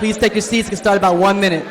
Please take your seats. Get started about 1 minute.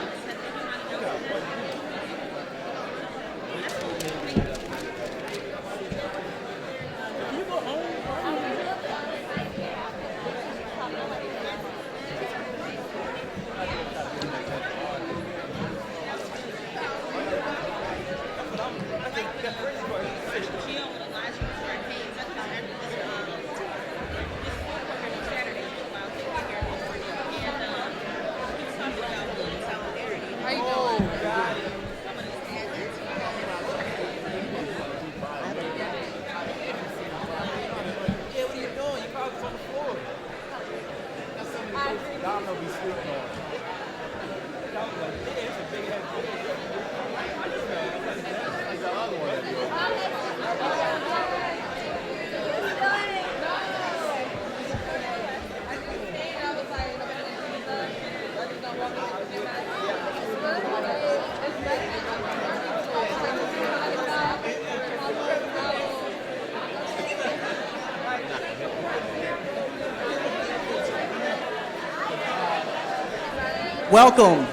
Welcome.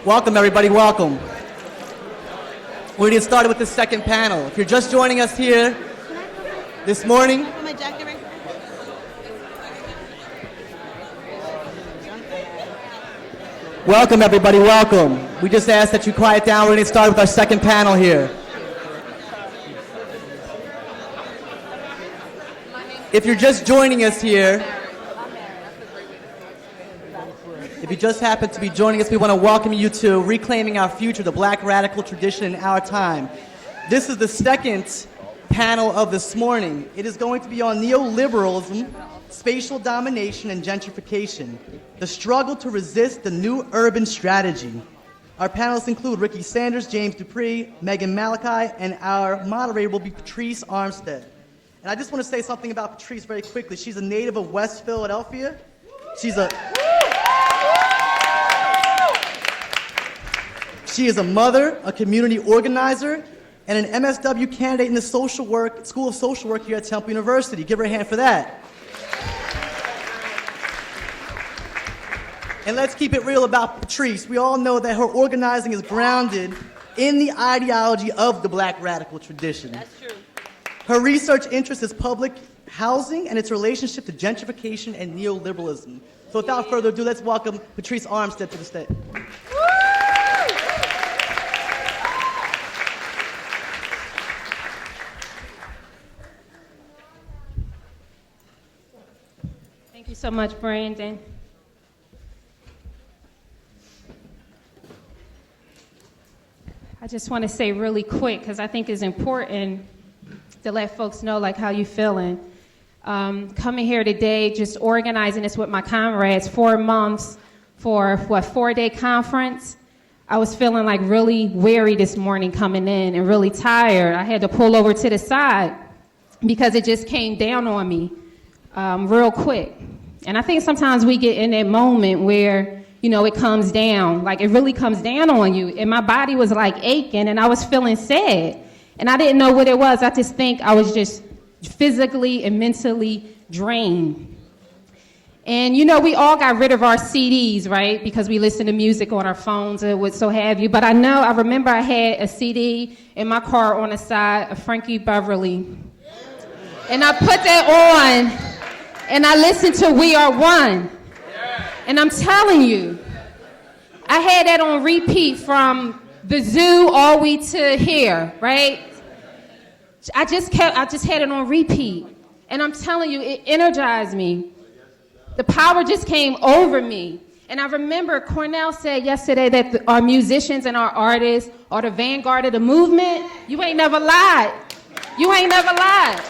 Welcome, everybody, welcome. We're going to get started with the second panel. If you're just joining us here this morning, welcome, everybody, welcome. We just ask that you quiet down. We're going to get started with our second panel here. If you're just joining us here, if you just happen to be joining us, we want to welcome you to Reclaiming Our Future, the Black Radical Tradition in Our Time. This is the second panel of this morning. It is going to be on neoliberalism, spatial domination, and gentrification, the struggle to resist the new urban strategy. Our panelists include Rickie Sanders, James Dupree, Megan Malachi, and our moderator will be Patrice Armstead. And I just want to say something about Patrice very quickly. She's a native of West Philadelphia. She is a mother, a community organizer, and an MSW candidate in the School of Social Work here at Temple University. Give her a hand for that. And let's keep it real about Patrice. We all know that her organizing is grounded in the ideology of the Black radical tradition. That's true. Her research interest is public housing and its relationship to gentrification and neoliberalism. So without further ado, let's welcome Patrice Armstead to the stage. Thank you so much, Brandon. I just want to say really quick, because I think it's important to let folks know like how you feeling. Coming here today, just organizing this with my comrades, 4 months for 4-day conference. I was feeling like really weary this morning coming in and really tired. I had to pull over to the side because it just came down on me real quick. And I think sometimes we get in that moment where, you know, it comes down, like it really comes down on you. And my body was like aching and I was feeling sad. And I didn't know what it was. I just think I was just physically and mentally drained. And, you know, we all got rid of our CDs, right? Because we listen to music on our phones or what so have you. But I remember I had a CD in my car on the side of Frankie Beverly. And I put that on and I listened to We Are One. And I'm telling you, I had that on repeat from the zoo, all we to here, right? I just had it on repeat. And I'm telling you, it energized me. The power just came over me. And I remember Cornell said yesterday that our musicians and our artists are the vanguard of the movement. You ain't never lied. You ain't never lied.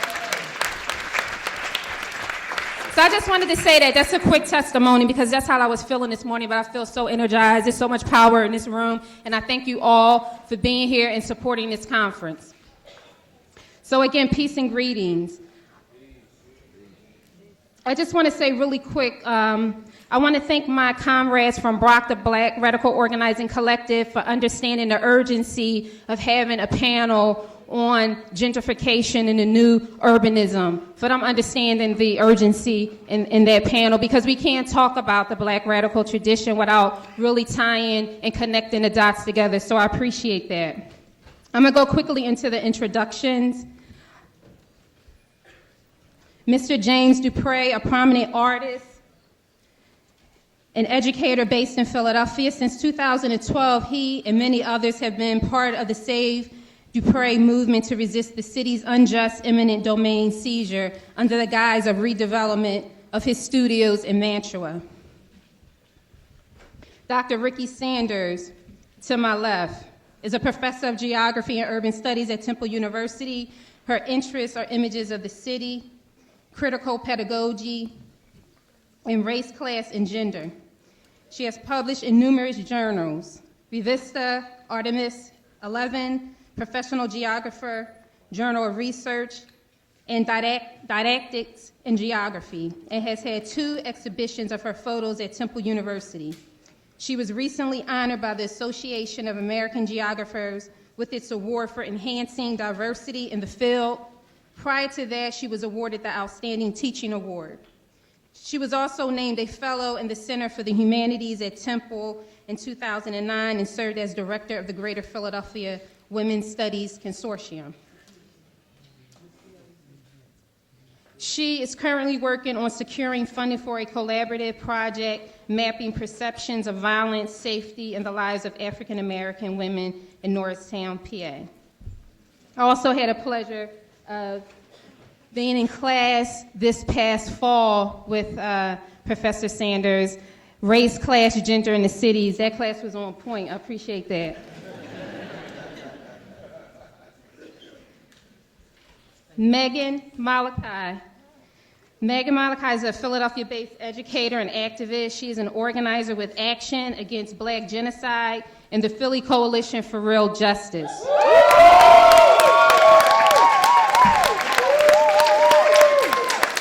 So I just wanted to say that. That's a quick testimony because that's how I was feeling this morning, but I feel so energized. There's so much power in this room, and I thank you all for being here and supporting this conference. So again, peace and greetings. I just want to say really quick, I want to thank my comrades from BROC, the Black Radical Organizing Collective, for understanding the urgency of having a panel on gentrification and the new urbanism, for them understanding the urgency in that panel, because we can't talk about the Black radical tradition without really tying and connecting the dots together, so I appreciate that. I'm going to go quickly into the introductions. Mr. James Dupree, a prominent artist, an educator based in Philadelphia. Since 2012, he and many others have been part of the Save Dupree movement to resist the city's unjust eminent domain seizure under the guise of redevelopment of his studios in Mantua. Dr. Rickie Sanders, to my left, is a professor of geography and urban studies at Temple University. Her interests are images of the city, critical pedagogy, and race, class, and gender. She has published in numerous journals: Revista, Artemis 11, Professional Geographer, Journal of Research, and Didactics in Geography, and has had 2 exhibitions of her photos at Temple University. She was recently honored by the Association of American Geographers with its award for enhancing diversity in the field. Prior to that, she was awarded the Outstanding Teaching Award. She was also named a fellow in the Center for the Humanities at Temple in 2009 and served as director of the Greater Philadelphia Women's Studies Consortium. She is currently working on securing funding for a collaborative project mapping perceptions of violence, safety, and the lives of African American women in Norristown, PA. I also had a pleasure of being in class this past fall with Professor Sanders, Race, Class, Gender in the Cities. That class was on point. I appreciate that. Megan Malachi. Megan Malachi is a Philadelphia-based educator and activist. She is an organizer with Action Against Black Genocide and the Philly Coalition for Real Justice.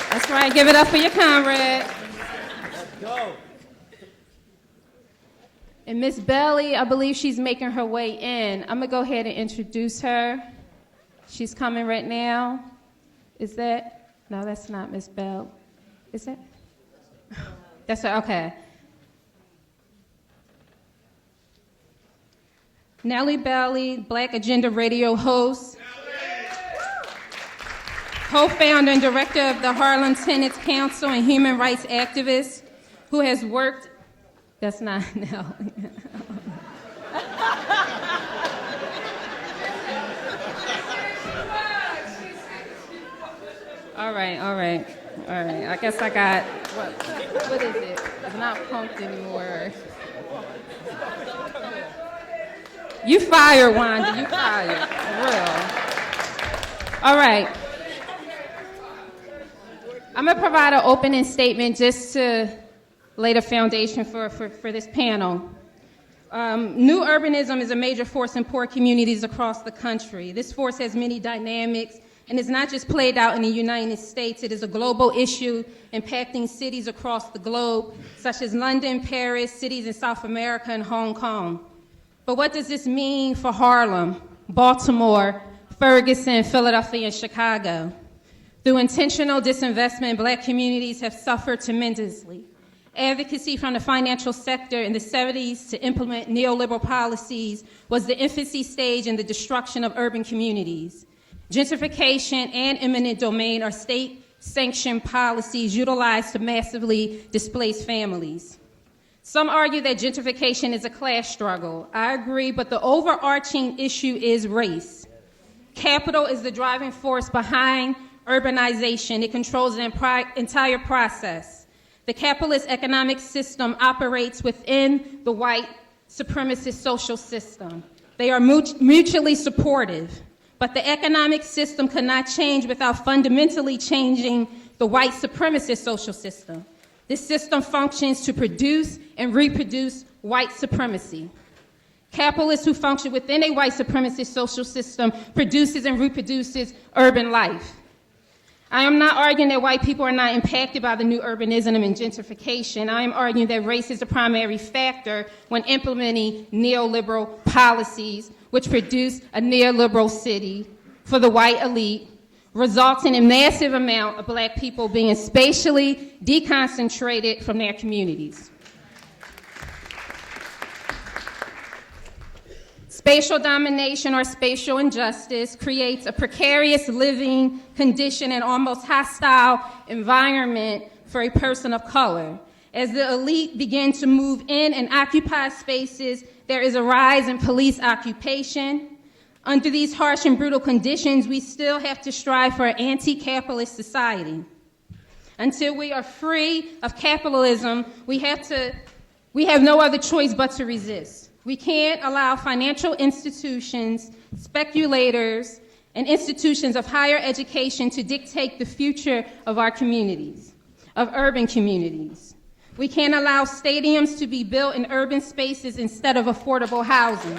That's right, give it up for your comrade. Let's go. And Miss Belly, I believe she's making her way in. I'm gonna go ahead and introduce her. She's coming right now. Is that? No, that's not Miss Bell. Is it? That's her, okay. Nellie Belly, Black Agenda Radio host, co-founder and director of the Harlem Tenants Council and human rights activist who has worked, that's not Nellie. All right. I guess I got, what is it? It's not punked anymore. You fired, Wanda, you fired, for real. All right. I'm gonna provide an opening statement just to lay the foundation for this panel. New urbanism is a major force in poor communities across the country. This force has many dynamics and is not just played out in the United States. It is a global issue impacting cities across the globe, such as London, Paris, cities in South America, and Hong Kong. But what does this mean for Harlem, Baltimore, Ferguson, Philadelphia, and Chicago? Through intentional disinvestment, Black communities have suffered tremendously. Advocacy from the financial sector in the 70s to implement neoliberal policies was the infancy stage in the destruction of urban communities. Gentrification and eminent domain are state-sanctioned policies utilized to massively displace families. Some argue that gentrification is a class struggle. I agree, but the overarching issue is race. Capital is the driving force behind urbanization. It controls the entire process. The capitalist economic system operates within the white supremacist social system. They are mutually supportive, but the economic system cannot change without fundamentally changing the white supremacist social system. This system functions to produce and reproduce white supremacy. Capitalists who function within a white supremacist social system produces and reproduces urban life. I am not arguing that white people are not impacted by the new urbanism and gentrification. I am arguing that race is a primary factor when implementing neoliberal policies which produce a neoliberal city for the white elite, resulting in massive amount of black people being spatially deconcentrated from their communities. Spatial domination or spatial injustice creates a precarious living condition and almost hostile environment for a person of color. As the elite begin to move in and occupy spaces, there is a rise in police occupation. Under these harsh and brutal conditions, we still have to strive for an anti-capitalist society. Until we are free of capitalism, we have no other choice but to resist. We can't allow financial institutions, speculators, and institutions of higher education to dictate the future of our communities, of urban communities. We can't allow stadiums to be built in urban spaces instead of affordable housing.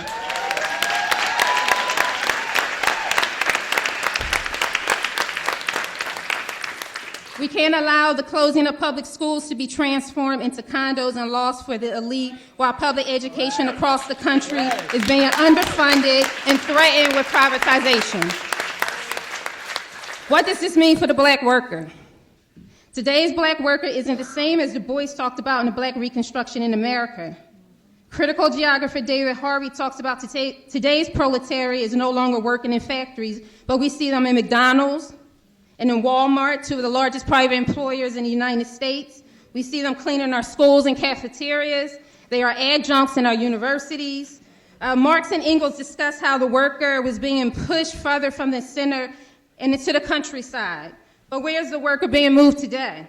We can't allow the closing of public schools to be transformed into condos and lofts for the elite while public education across the country is being underfunded and threatened with privatization. What does this mean for the black worker? Today's black worker isn't the same as Du Bois talked about in the Black Reconstruction in America. Critical geographer David Harvey talks about today's proletariat is no longer working in factories, but we see them in McDonald's, and in Walmart, two of the largest private employers in the United States. We see them cleaning our schools and cafeterias. They are adjuncts in our universities. Marx and Engels discuss how the worker was being pushed further from the center and into the countryside. But where's the worker being moved today?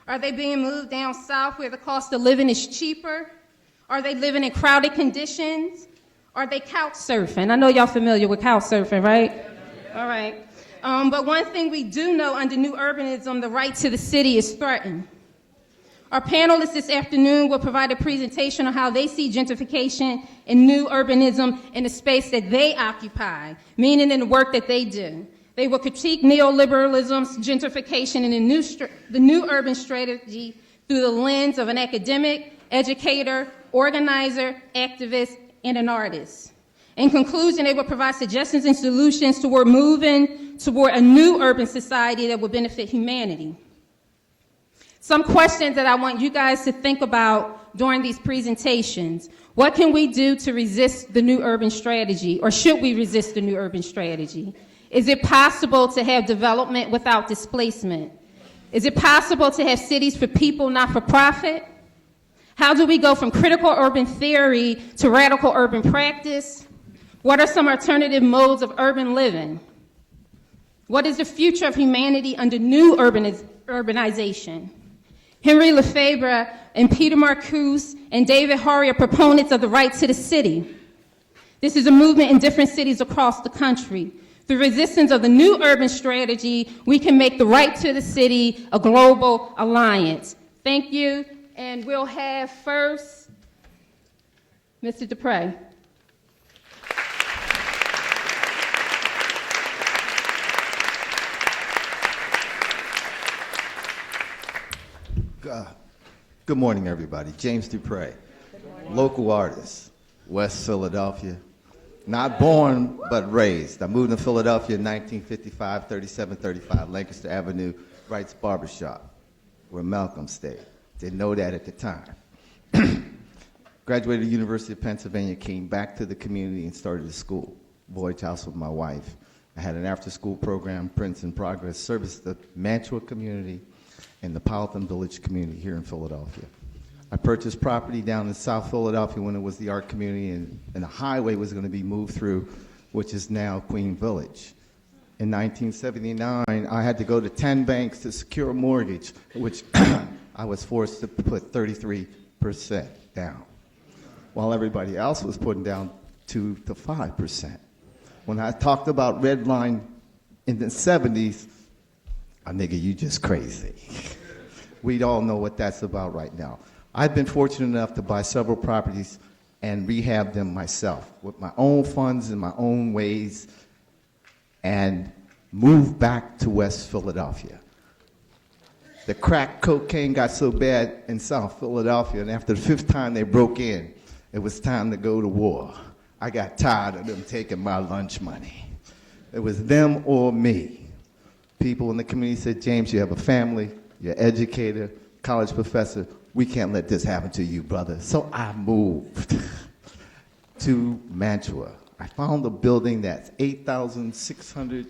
Are they being moved down south where the cost of living is cheaper? Are they living in crowded conditions? Are they couch surfing? I know y'all familiar with couch surfing, right? All right. But one thing we do know under new urbanism, the right to the city is threatened. Our panelists this afternoon will provide a presentation on how they see gentrification and new urbanism in the space that they occupy, meaning in the work that they do. They will critique neoliberalism's gentrification and the new urban strategy through the lens of an academic, educator, organizer, activist, and an artist. In conclusion, they will provide suggestions and solutions toward moving toward a new urban society that will benefit humanity. Some questions that I want you guys to think about during these presentations. What can we do to resist the new urban strategy, or should we resist the new urban strategy? Is it possible to have development without displacement? Is it possible to have cities for people, not for profit? How do we go from critical urban theory to radical urban practice? What are some alternative modes of urban living? What is the future of humanity under new urbanization? Henry Lefebvre and Peter Marcuse and David Harvey are proponents of the right to the city. This is a movement in different cities across the country. Through resistance of the new urban strategy, we can make the right to the city a global alliance. Thank you, and we'll have first Mr. Dupree. Good morning, everybody. James Dupree, local artist, West Philadelphia. Not born, but raised. I moved to Philadelphia in 1955, 3735 Lancaster Avenue, Wright's Barbershop, where Malcolm stayed. Didn't know that at the time. Graduated the University of Pennsylvania, came back to the community and started a school, Boyd's House with my wife. I had an after-school program, Prints in Progress, serviced the Mantua community and the Powhatan Village community here in Philadelphia. I purchased property down in South Philadelphia when it was the art community, and the highway was going to be moved through, which is now Queen Village. In 1979, I had to go to 10 banks to secure a mortgage, which I was forced to put 33% down, while everybody else was putting down 2 to 5%. When I talked about red line in the 70s, nigga, you just crazy. We all know what that's about right now. I've been fortunate enough to buy several properties and rehab them myself with my own funds in my own ways and move back to West Philadelphia. The crack cocaine got so bad in South Philadelphia, and after the 5th time they broke in, it was time to go to war. I got tired of them taking my lunch money. It was them or me. People in the community said, James, you have a family, you're an educator, college professor. We can't let this happen to you, brother. So I moved to Mantua. I found a building that's 8,600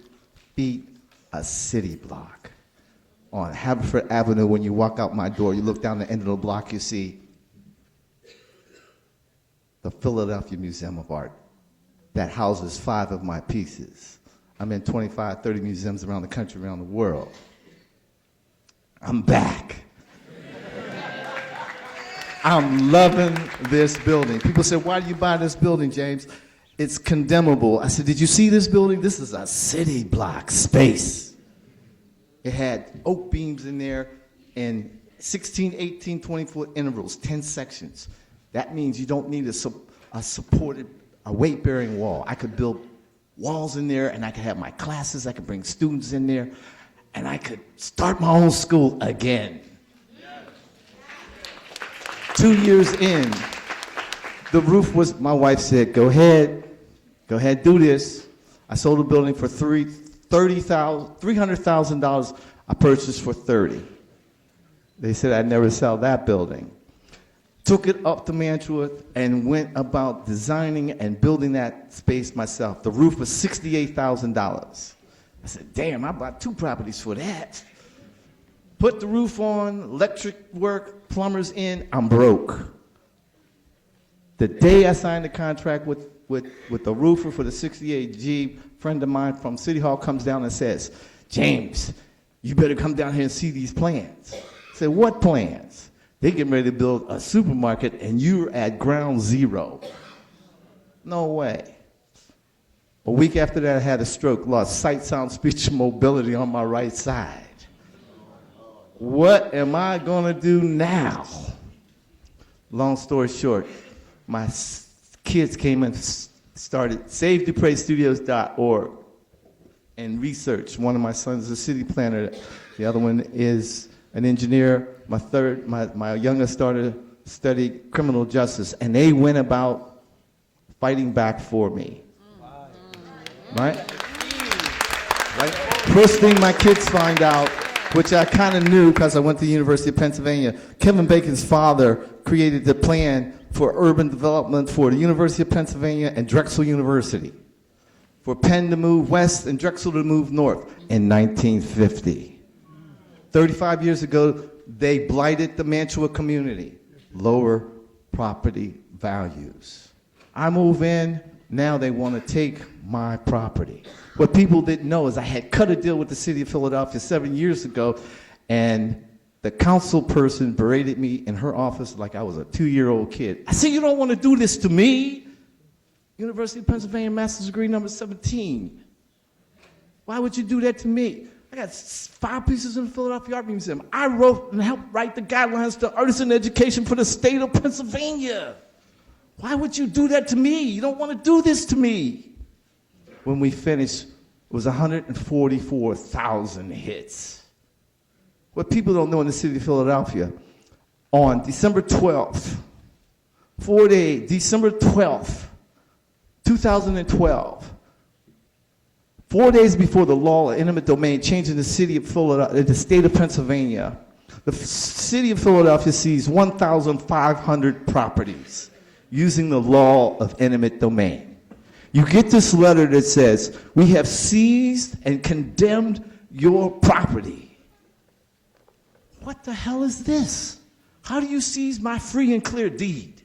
feet, a city block. On Haverford Avenue, when you walk out my door, you look down the end of the block, you see the Philadelphia Museum of Art that houses 5 of my pieces. I'm in 25, 30 museums around the country, around the world. I'm back. I'm loving this building. People say, why do you buy this building, James? It's condemnable. I said, did you see this building? This is a city block space. It had oak beams in there in 16, 18, 20-foot intervals, 10 sections. That means you don't need a weight-bearing wall. I could build walls in there, and I could have my classes. I could bring students in there, and I could start my own school again. 2 years in, the roof was, my wife said, go ahead, do this. I sold the building for $300,000. I purchased for $30,000. They said I'd never sell that building. Took it up to Mantua and went about designing and building that space myself. The roof was $68,000. I said, damn, I bought 2 properties for that. Put the roof on, electric work, plumbers in, I'm broke. The day I signed the contract with the roofer for the 68G, a friend of mine from City Hall comes down and says, James, you better come down here and see these plans. I said, what plans? They getting ready to build a supermarket and you're at ground zero. No way. A week after that, I had a stroke, lost sight, sound, speech, and mobility on my right side. What am I gonna do now? Long story short, my kids came and started SaveDupreeStudios.org and research. One of my sons is a city planner. The other one is an engineer. My youngest daughter studied criminal justice, and they went about fighting back for me. Right? First thing my kids find out, which I kind of knew because I went to the University of Pennsylvania, Kevin Bacon's father created the plan for urban development for the University of Pennsylvania and Drexel University, for Penn to move west and Drexel to move north in 1950. 35 years ago, they blighted the Mantua community, lower property values. I move in, now they want to take my property. What people didn't know is I had cut a deal with the city of Philadelphia 7 years ago, and the council person berated me in her office like I was a 2-year-old kid. I said, you don't want to do this to me. University of Pennsylvania, master's degree number 17. Why would you do that to me? I got 5 pieces in the Philadelphia Art Museum. I wrote and helped write the guidelines to artisan education for the state of Pennsylvania. Why would you do that to me? You don't want to do this to me. When we finished, it was 144,000 hits. What people don't know in the city of Philadelphia, on December 12th, December 12th, 2012, 4 days before the law of eminent domain changed in the city of Philadelphia, the state of Pennsylvania, the city of Philadelphia seized 1,500 properties using the law of eminent domain. You get this letter that says, we have seized and condemned your property. What the hell is this? How do you seize my free and clear deed?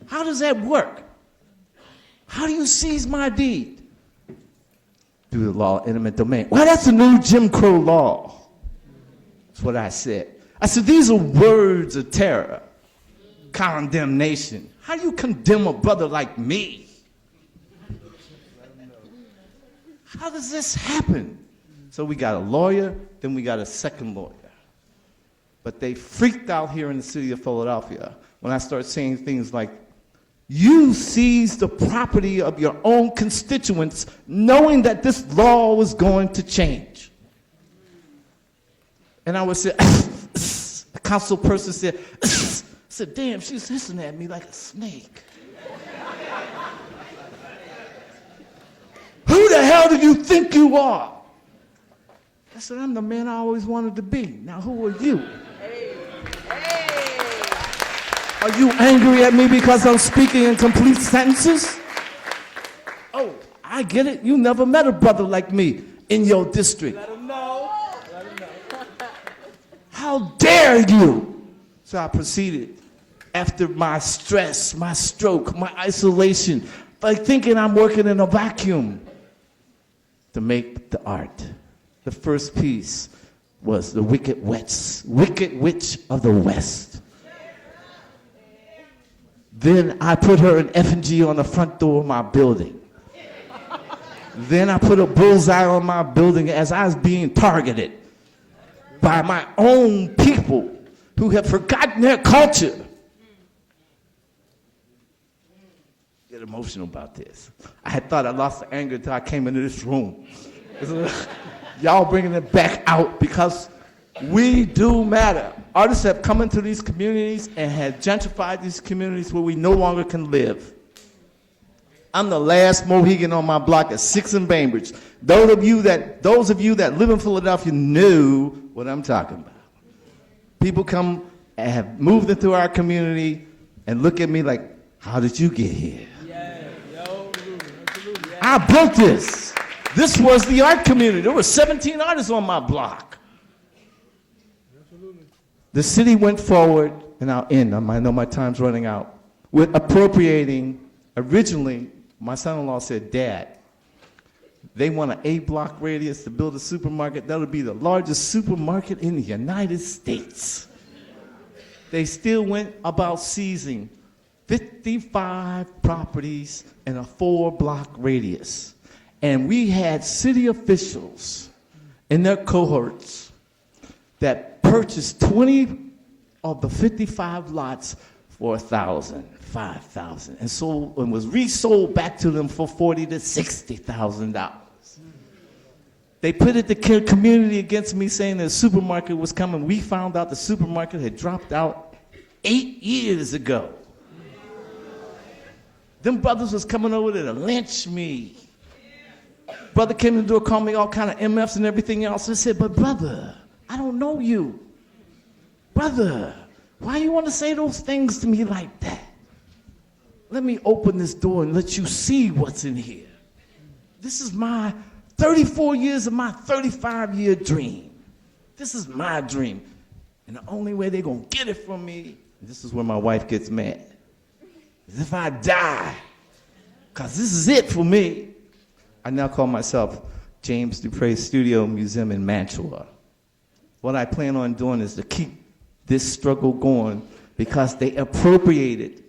How does that work? How do you seize my deed? Through the law of eminent domain. Well, that's a new Jim Crow law. That's what I said. I said, these are words of terror, condemnation. How do you condemn a brother like me? How does this happen? So we got a lawyer, then we got a second lawyer. But they freaked out here in the city of Philadelphia when I started saying things like, you seized the property of your own constituents knowing that this law was going to change. And I would say, the council person said, damn, she's hissing at me like a snake. Who the hell do you think you are? I said, I'm the man I always wanted to be. Now who are you? Are you angry at me because I'm speaking in complete sentences? Oh, I get it. You never met a brother like me in your district. Let him know. Let him know. How dare you? So I proceeded, after my stress, my stroke, my isolation, like thinking I'm working in a vacuum, to make the art. The first piece was the Wicked Witch of the West. Then I put her in effigy on the front door of my building. Then I put a bullseye on my building as I was being targeted by my own people who have forgotten their culture. Get emotional about this. I had thought I lost the anger until I came into this room. Y'all bringing it back out because we do matter. Artists have come into these communities and have gentrified these communities where we no longer can live. I'm the last Mohegan on my block at 6th and Bainbridge. Those of you that live in Philadelphia knew what I'm talking about. People come and have moved into our community and look at me like, how did you get here? I built this. This was the art community. There were 17 artists on my block. The city went forward, and I'll end, I know my time's running out, with appropriating, originally, my son-in-law said, Dad, they want an A-block radius to build a supermarket. That'll be the largest supermarket in the United States. They still went about seizing 55 properties in a 4-block radius. And we had city officials in their cohorts that purchased 20 of the 55 lots for $1,000, $5,000, and sold and was resold back to them for $40,000 to $60,000. They pitted the community against me, saying that the supermarket was coming. We found out the supermarket had dropped out 8 years ago. Them brothers was coming over there to lynch me. Brother came in the door, called me all kind of MFs and everything else. I said, but brother, I don't know you. Brother, why you want to say those things to me like that? Let me open this door and let you see what's in here. This is my 34 years of my 35-year dream. This is my dream. And the only way they're going to get it from me, this is where my wife gets mad, is if I die. Because this is it for me. I now call myself James Dupree Studio Museum in Mantua. What I plan on doing is to keep this struggle going because they appropriated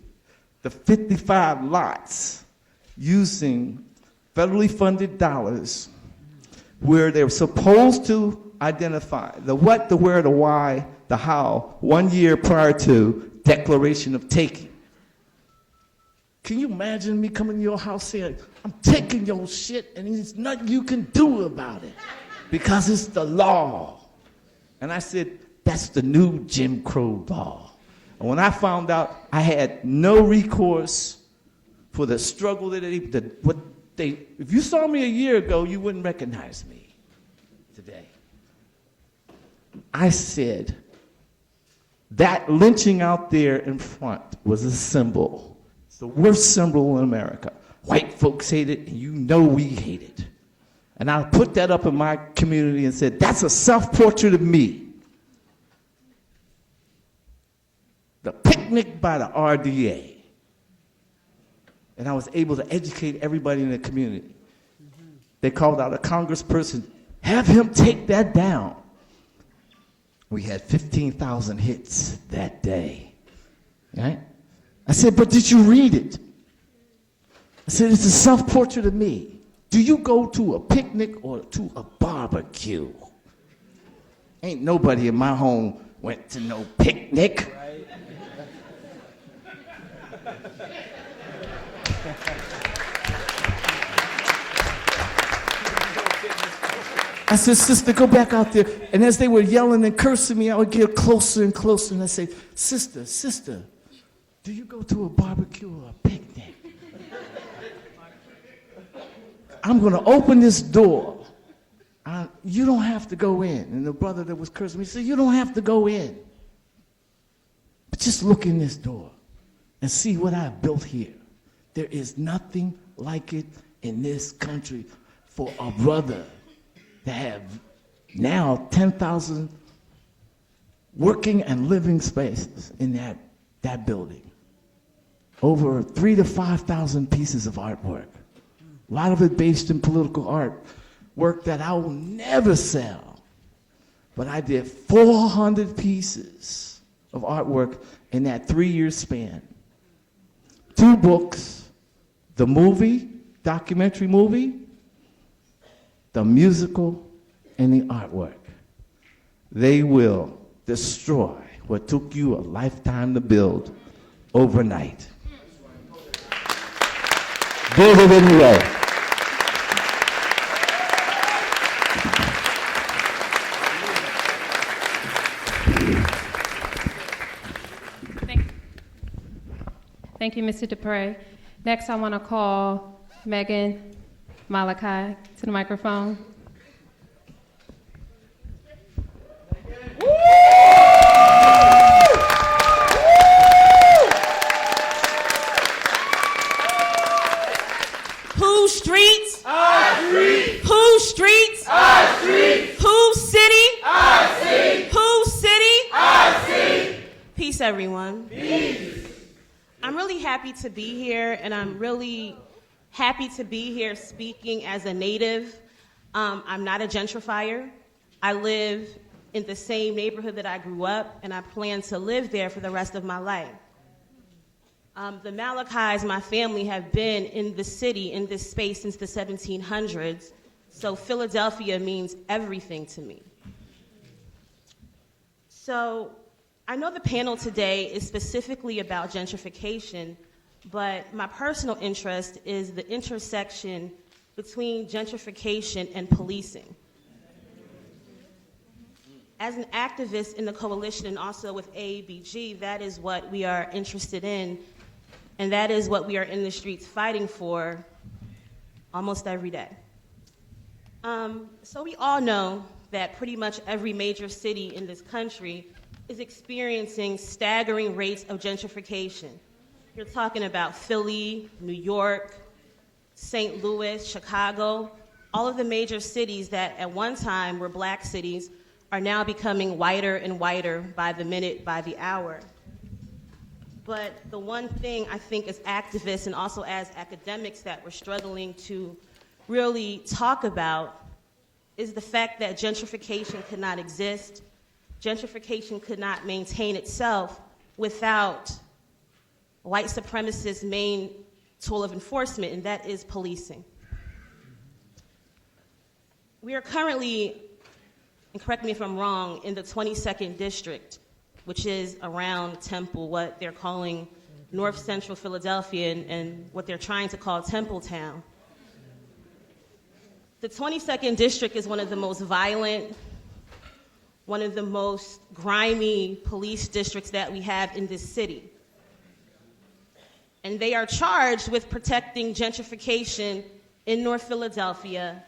the 55 lots using federally funded dollars where they were supposed to identify the what, the where, the why, the how 1 year prior to declaration of taking. Can you imagine me coming to your house saying, I'm taking your shit and there's nothing you can do about it because it's the law. And I said, that's the new Jim Crow law. And when I found out I had no recourse for the struggle that if you saw me a year ago, you wouldn't recognize me today. I said, that lynching out there in front was a symbol. It's the worst symbol in America. White folks hate it, and you know we hate it. And I put that up in my community and said, that's a self-portrait of me. the picnic by the RDA. And I was able to educate everybody in the community. They called out a congressperson, have him take that down. We had 15,000 hits that day. Right? I said, but did you read it? I said, it's a self-portrait of me. Do you go to a picnic or to a barbecue? Ain't nobody in my home went to no picnic. I said, sister, go back out there. And as they were yelling and cursing me, I would get closer and closer. And I say, sister, do you go to a barbecue or a picnic? I'm going to open this door. You don't have to go in. And the brother that was cursing me said, you don't have to go in. But just look in this door and see what I've built here. There is nothing like it in this country for a brother to have now 10,000 working and living spaces in that building. Over 3,000 to 5,000 pieces of artwork. A lot of it based in political art, work that I will never sell. But I did 400 pieces of artwork in that 3-year span. 2 books, the movie, documentary movie, the musical, and the artwork. They will destroy what took you a lifetime to build overnight. Build it anyway. Thank you, Mr. Dupree. Next, I want to call Megan Malachi to the microphone. Whose streets? Our streets. Whose streets? Our streets. Whose city? Our city. Whose city? Our city. Peace, everyone. Peace. I'm really happy to be here, and I'm really happy to be here speaking as a native. I'm not a gentrifier. I live in the same neighborhood that I grew up, and I plan to live there for the rest of my life. The Malachis, my family, have been in the city, in this space since the 1700s, so Philadelphia means everything to me. So I know the panel today is specifically about gentrification, but my personal interest is the intersection between gentrification and policing. As an activist in the coalition and also with AABG, that is what we are interested in, and that is what we are in the streets fighting for almost every day. So we all know that pretty much every major city in this country is experiencing staggering rates of gentrification. You're talking about Philly, New York, St. Louis, Chicago. All of the major cities that at one time were black cities are now becoming whiter and whiter by the minute, by the hour. But the one thing I think as activists and also as academics that we're struggling to really talk about is the fact that gentrification could not exist. Gentrification could not maintain itself without white supremacists' main tool of enforcement, and that is policing. We are currently, and correct me if I'm wrong, in the 22nd district, which is around Temple, what they're calling North Central Philadelphia and what they're trying to call Templetown. The 22nd district is one of the most violent, one of the most grimy police districts that we have in this city. And they are charged with protecting gentrification in North Philadelphia.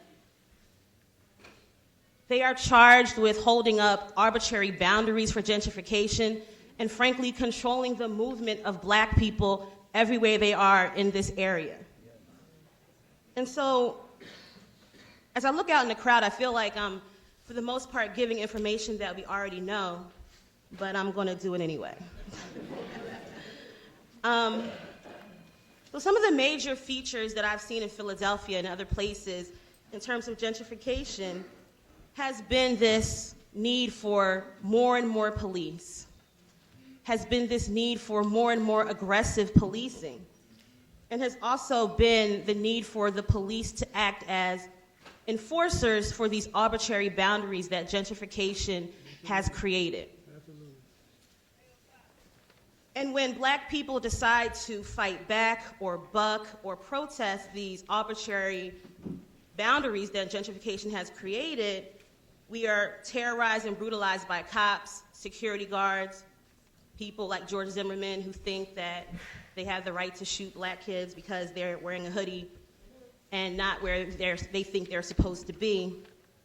They are charged with holding up arbitrary boundaries for gentrification and frankly controlling the movement of black people everywhere they are in this area. And so, as I look out in the crowd, I feel like I'm, for the most part, giving information that we already know, but I'm gonna do it anyway. So some of the major features that I've seen in Philadelphia and other places in terms of gentrification has been this need for more and more police, has been this need for more and more aggressive policing, and has also been the need for the police to act as enforcers for these arbitrary boundaries that gentrification has created. And when black people decide to fight back or buck or protest these arbitrary boundaries that gentrification has created, we are terrorized and brutalized by cops, security guards, people like George Zimmerman who think that they have the right to shoot black kids because they're wearing a hoodie and not where they think they're supposed to be.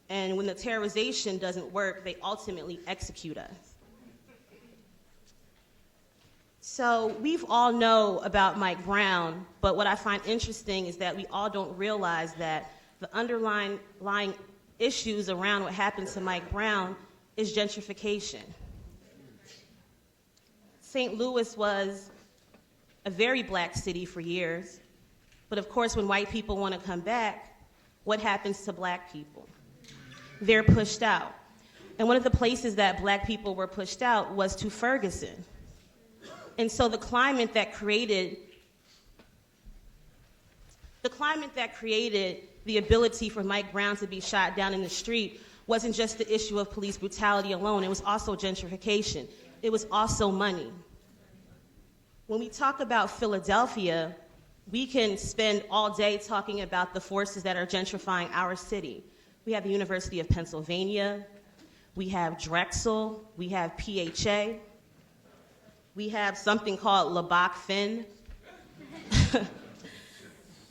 And when the terrorization doesn't work, they ultimately execute us. So we've all know about Mike Brown, but what I find interesting is that we all don't realize that the underlying issues around what happened to Mike Brown is gentrification. St. Louis was a very black city for years, but of course when white people want to come back, what happens to black people? They're pushed out. And one of the places that black people were pushed out was to Ferguson. And so the climate that created the ability for Mike Brown to be shot down in the street wasn't just the issue of police brutality alone, it was also gentrification. It was also money. When we talk about Philadelphia, we can spend all day talking about the forces that are gentrifying our city. We have the University of Pennsylvania, we have Drexel, we have PHA, we have something called Labac Finn.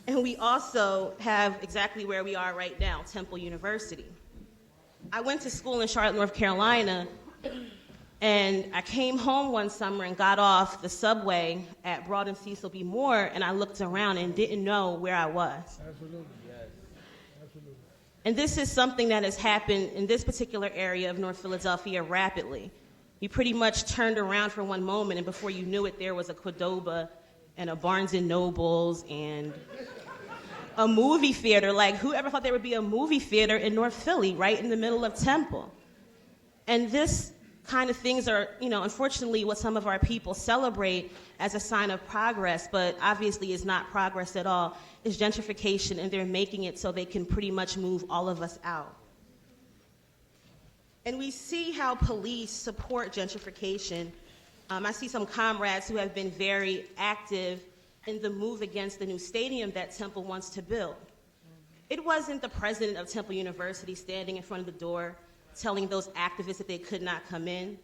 And we also have exactly where we are right now, Temple University. I went to school in Charlotte, North Carolina, and I came home one summer and got off the subway at Broad and Cecil B. Moore, and I looked around and didn't know where I was. Absolutely. Yes. Absolutely. And this is something that has happened in this particular area of North Philadelphia rapidly. You pretty much turned around for one moment, and before you knew it, there was a Qdoba and a Barnes & Nobles and a movie theater. Like, whoever thought there would be a movie theater in North Philly, right in the middle of Temple? And this kind of things are, unfortunately what some of our people celebrate as a sign of progress, but obviously is not progress at all, is gentrification, and they're making it so they can pretty much move all of us out. And we see how police support gentrification. I see some comrades who have been very active in the move against the new stadium that Temple wants to build. It wasn't the president of Temple University standing in front of the door telling those activists that they could not come in.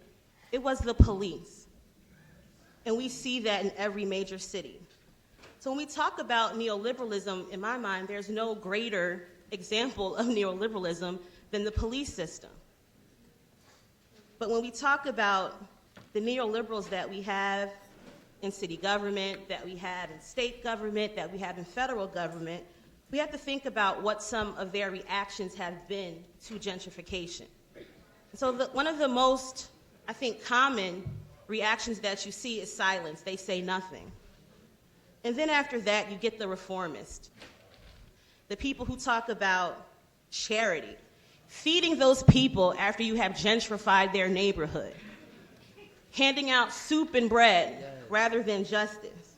It was the police. And we see that in every major city. So when we talk about neoliberalism, in my mind, there's no greater example of neoliberalism than the police system. But when we talk about the neoliberals that we have in city government, that we have in state government, that we have in federal government, we have to think about what some of their reactions have been to gentrification. So one of the most, I think, common reactions that you see is silence. They say nothing. And then after that, you get the reformist, the people who talk about charity, feeding those people after you have gentrified their neighborhood, handing out soup and bread rather than justice.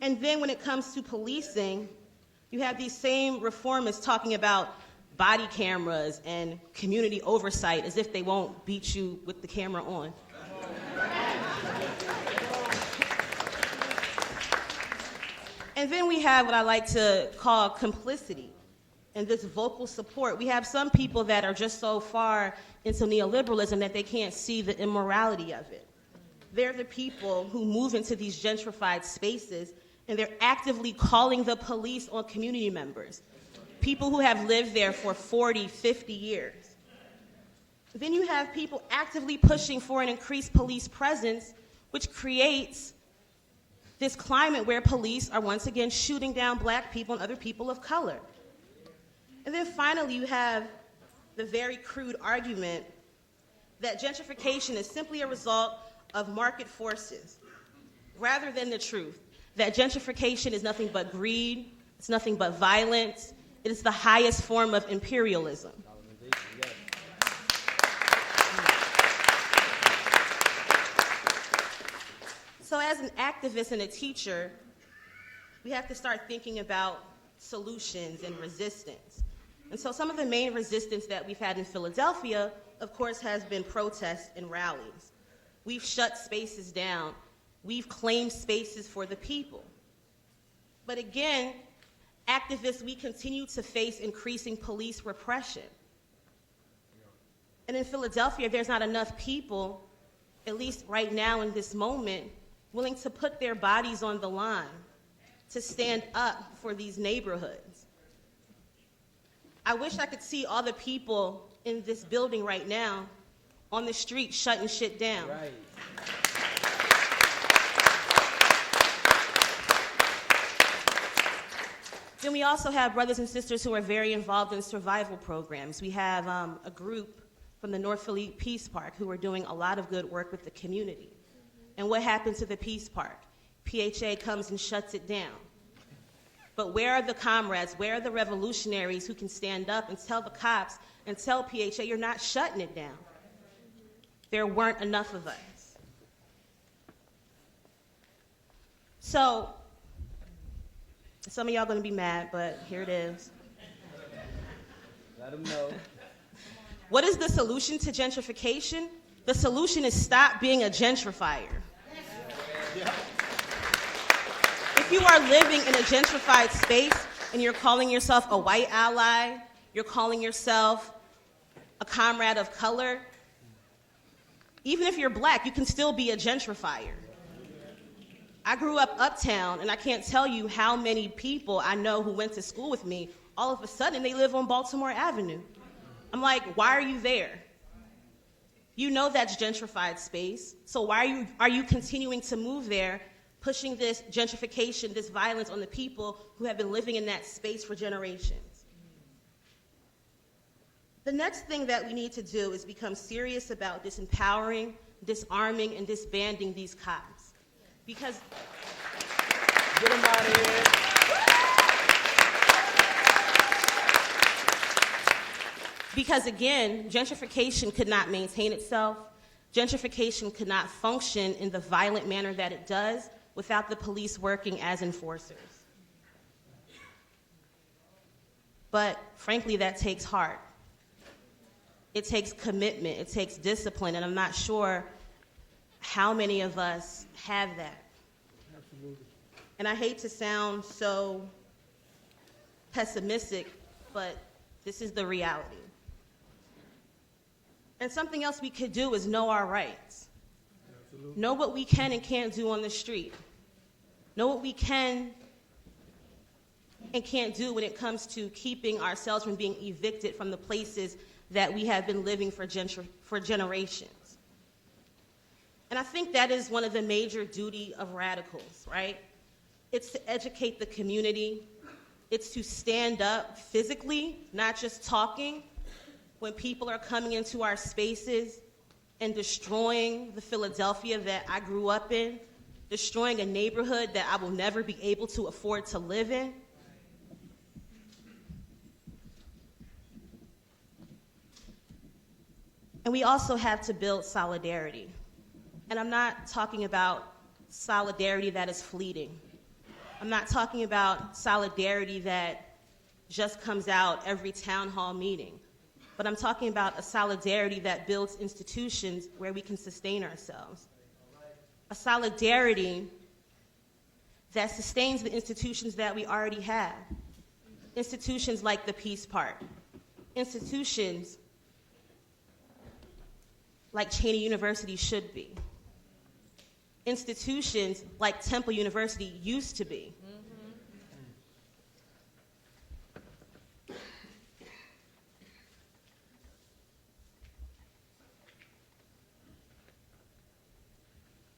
And then when it comes to policing, you have these same reformists talking about body cameras and community oversight as if they won't beat you with the camera on. And then we have what I like to call complicity and this vocal support. We have some people that are just so far into neoliberalism that they can't see the immorality of it. They're the people who move into these gentrified spaces and they're actively calling the police on community members, people who have lived there for 40, 50 years. Then you have people actively pushing for an increased police presence, which creates this climate where police are once again shooting down black people and other people of color. And then finally, you have the very crude argument that gentrification is simply a result of market forces rather than the truth that gentrification is nothing but greed, it's nothing but violence, it is the highest form of imperialism. So as an activist and a teacher, we have to start thinking about solutions and resistance. And so some of the main resistance that we've had in Philadelphia, of course, has been protests and rallies. We've shut spaces down. We've claimed spaces for the people. But again, activists, we continue to face increasing police repression. And in Philadelphia, there's not enough people, at least right now in this moment, willing to put their bodies on the line to stand up for these neighborhoods. I wish I could see all the people in this building right now on the street shutting shit down. Right. Then we also have brothers and sisters who are very involved in survival programs. We have a group from the North Philly Peace Park who are doing a lot of good work with the community. And what happened to the Peace Park? PHA comes and shuts it down. But where are the comrades? Where are the revolutionaries who can stand up and tell the cops and tell PHA, you're not shutting it down? There weren't enough of us. So, some of y'all gonna be mad, but here it is. Let them know. What is the solution to gentrification? The solution is stop being a gentrifier. If you are living in a gentrified space and you're calling yourself a white ally, you're calling yourself a comrade of color, even if you're black, you can still be a gentrifier. I grew up uptown, and I can't tell you how many people I know who went to school with me, all of a sudden they live on Baltimore Avenue. I'm like, why are you there? You know that's gentrified space, so why are you continuing to move there, pushing this gentrification, this violence on the people who have been living in that space for generations? The next thing that we need to do is become serious about disempowering, disarming, and disbanding these cops. Because Get them out of here. Because again, gentrification could not maintain itself. Gentrification could not function in the violent manner that it does without the police working as enforcers. But frankly, that takes heart. It takes commitment, it takes discipline, and I'm not sure how many of us have that. Absolutely. And I hate to sound so pessimistic, but this is the reality. And something else we could do is know our rights. Absolutely. Know what we can and can't do on the street. Know what we can and can't do when it comes to keeping ourselves from being evicted from the places that we have been living for generations. And I think that is one of the major duty of radicals, right? It's to educate the community. It's to stand up physically, not just talking, when people are coming into our spaces and destroying the Philadelphia that I grew up in, destroying a neighborhood that I will never be able to afford to live in. And we also have to build solidarity. And I'm not talking about solidarity that is fleeting. I'm not talking about solidarity that just comes out every town hall meeting. But I'm talking about a solidarity that builds institutions where we can sustain ourselves. A solidarity that sustains the institutions that we already have. Institutions like the Peace Park. Institutions like Cheney University should be. Institutions like Temple University used to be.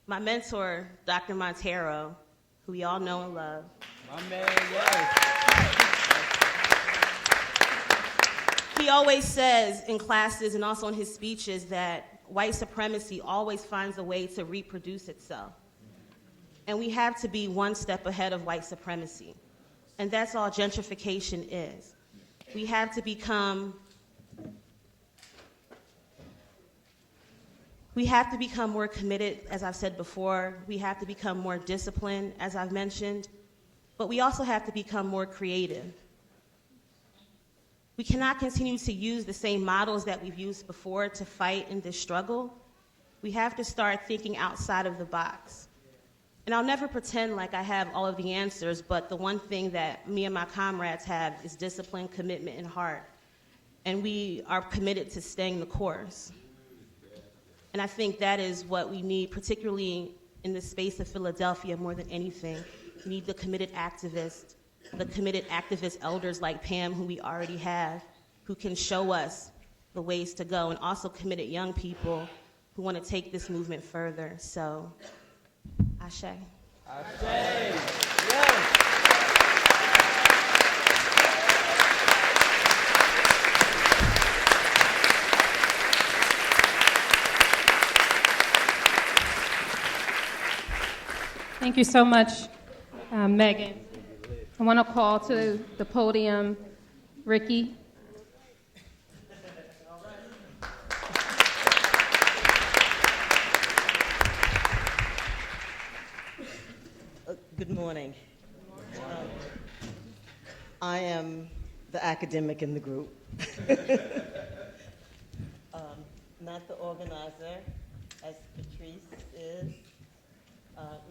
My mentor, Dr. Montero, who we all know and love. My man, yes. He always says in classes and also in his speeches that white supremacy always finds a way to reproduce itself. And we have to be one step ahead of white supremacy. And that's all gentrification is. We have to become more committed, as I've said before. We have to become more disciplined, as I've mentioned. But we also have to become more creative. We cannot continue to use the same models that we've used before to fight in this struggle. We have to start thinking outside of the box. And I'll never pretend like I have all of the answers, but the one thing that me and my comrades have is discipline, commitment, and heart. And we are committed to staying the course. And I think that is what we need, particularly in the space of Philadelphia more than anything. We need the committed activists, the committed activist elders like Pam, who we already have, who can show us the ways to go, and also committed young people who want to take this movement further. So, Ashe. Ashe. Yes. Thank you so much, Megan. I want to call to the podium Rickie. Good morning. I am the academic in the group. Not the organizer, as Patrice is,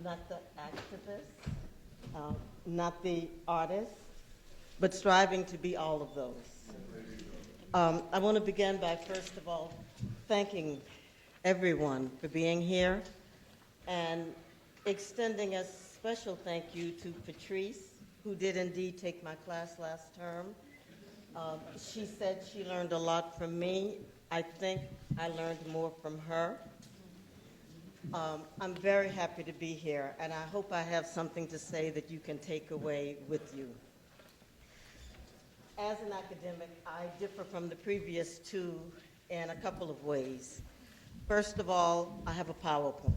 not the activist, not the artist, but striving to be all of those. I want to begin by, first of all, thanking everyone for being here and extending a special thank you to Patrice, who did indeed take my class last term. She said she learned a lot from me. I think I learned more from her. I'm very happy to be here, and I hope I have something to say that you can take away with you. As an academic, I differ from the previous two in a couple of ways. First of all, I have a PowerPoint.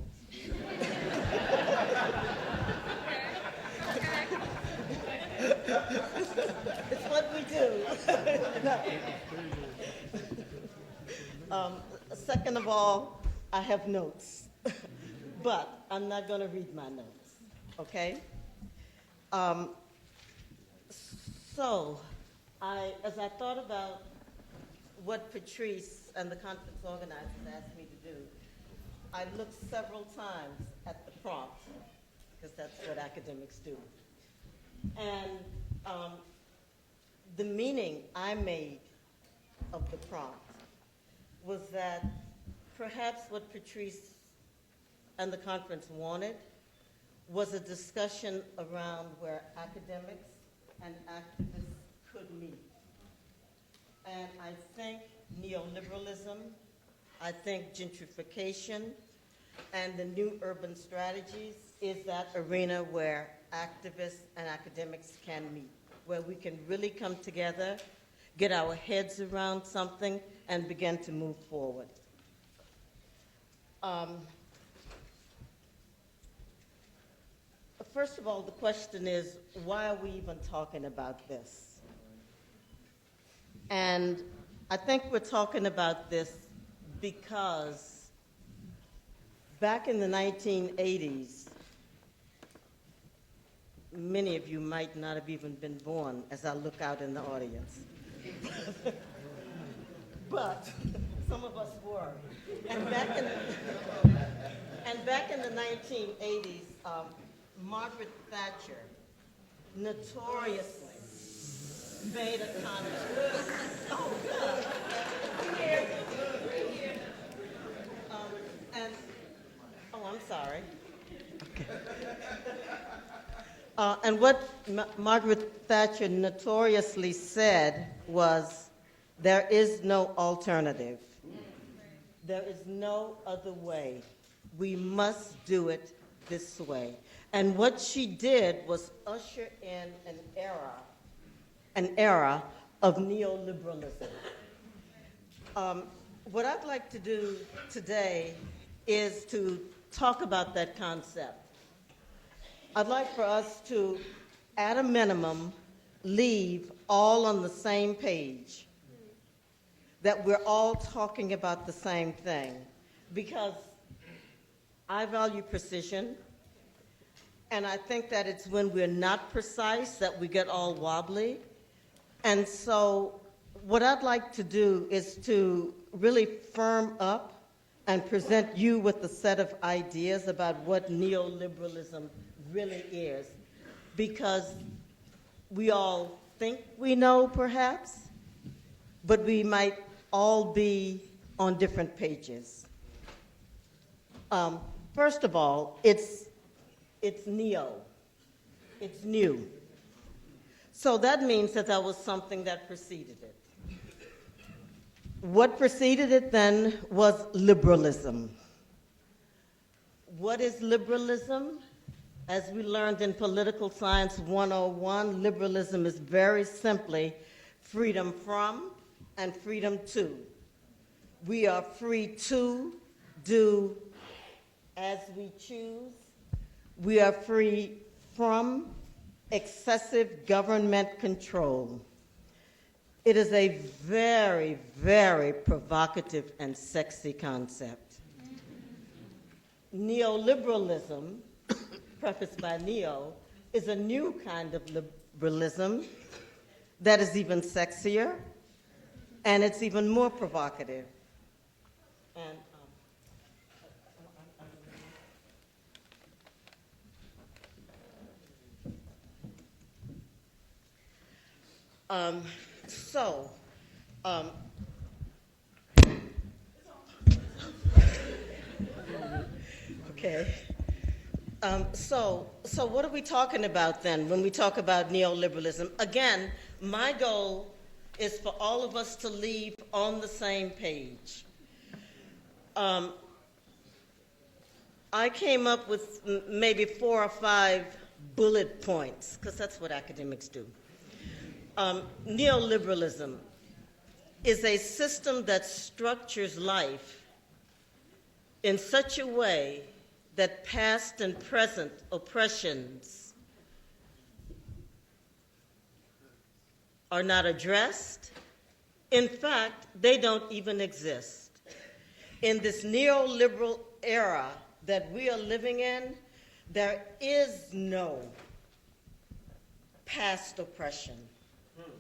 It's what we do. Second of all, I have notes, but I'm not going to read my notes, okay? So, as I thought about what Patrice and the conference organizers asked me to do, I looked several times at the prompt, because that's what academics do. And the meaning I made of the prompt was that perhaps what Patrice and the conference wanted was a discussion around where academics and activists could meet. And I think neoliberalism, I think gentrification, and the new urban strategies is that arena where activists and academics can meet, where we can really come together, get our heads around something, and begin to move forward. First of all, the question is, why are we even talking about this? And I think we're talking about this because back in the 1980s, many of you might not have even been born as I look out in the audience. But some of us were. And back in the 1980s, Margaret Thatcher notoriously made a comment. Oh, God. I'm sorry. Okay. And what Margaret Thatcher notoriously said was, there is no alternative. There is no other way. We must do it this way. And what she did was usher in an era of neoliberalism. What I'd like to do today is to talk about that concept. I'd like for us to, at a minimum, leave all on the same page, that we're all talking about the same thing, because I value precision, and I think that it's when we're not precise that we get all wobbly. And so what I'd like to do is to really firm up and present you with a set of ideas about what neoliberalism really is, because we all think we know, perhaps, but we might all be on different pages. First of all, it's neo. It's new. So that means that there was something that preceded it. What preceded it then was liberalism. What is liberalism? As we learned in Political Science 101, liberalism is very simply freedom from and freedom to. We are free to do as we choose. We are free from excessive government control. It is a very, very provocative and sexy concept. Neoliberalism, prefaced by Neo, is a new kind of liberalism that is even sexier, and it's even more provocative. And okay. So what are we talking about then when we talk about neoliberalism? Again, my goal is for all of us to leave on the same page. I came up with maybe 4 or 5 bullet points, because that's what academics do. Neoliberalism is a system that structures life in such a way that past and present oppressions are not addressed. In fact, they don't even exist. In this neoliberal era that we are living in, there is no past oppression.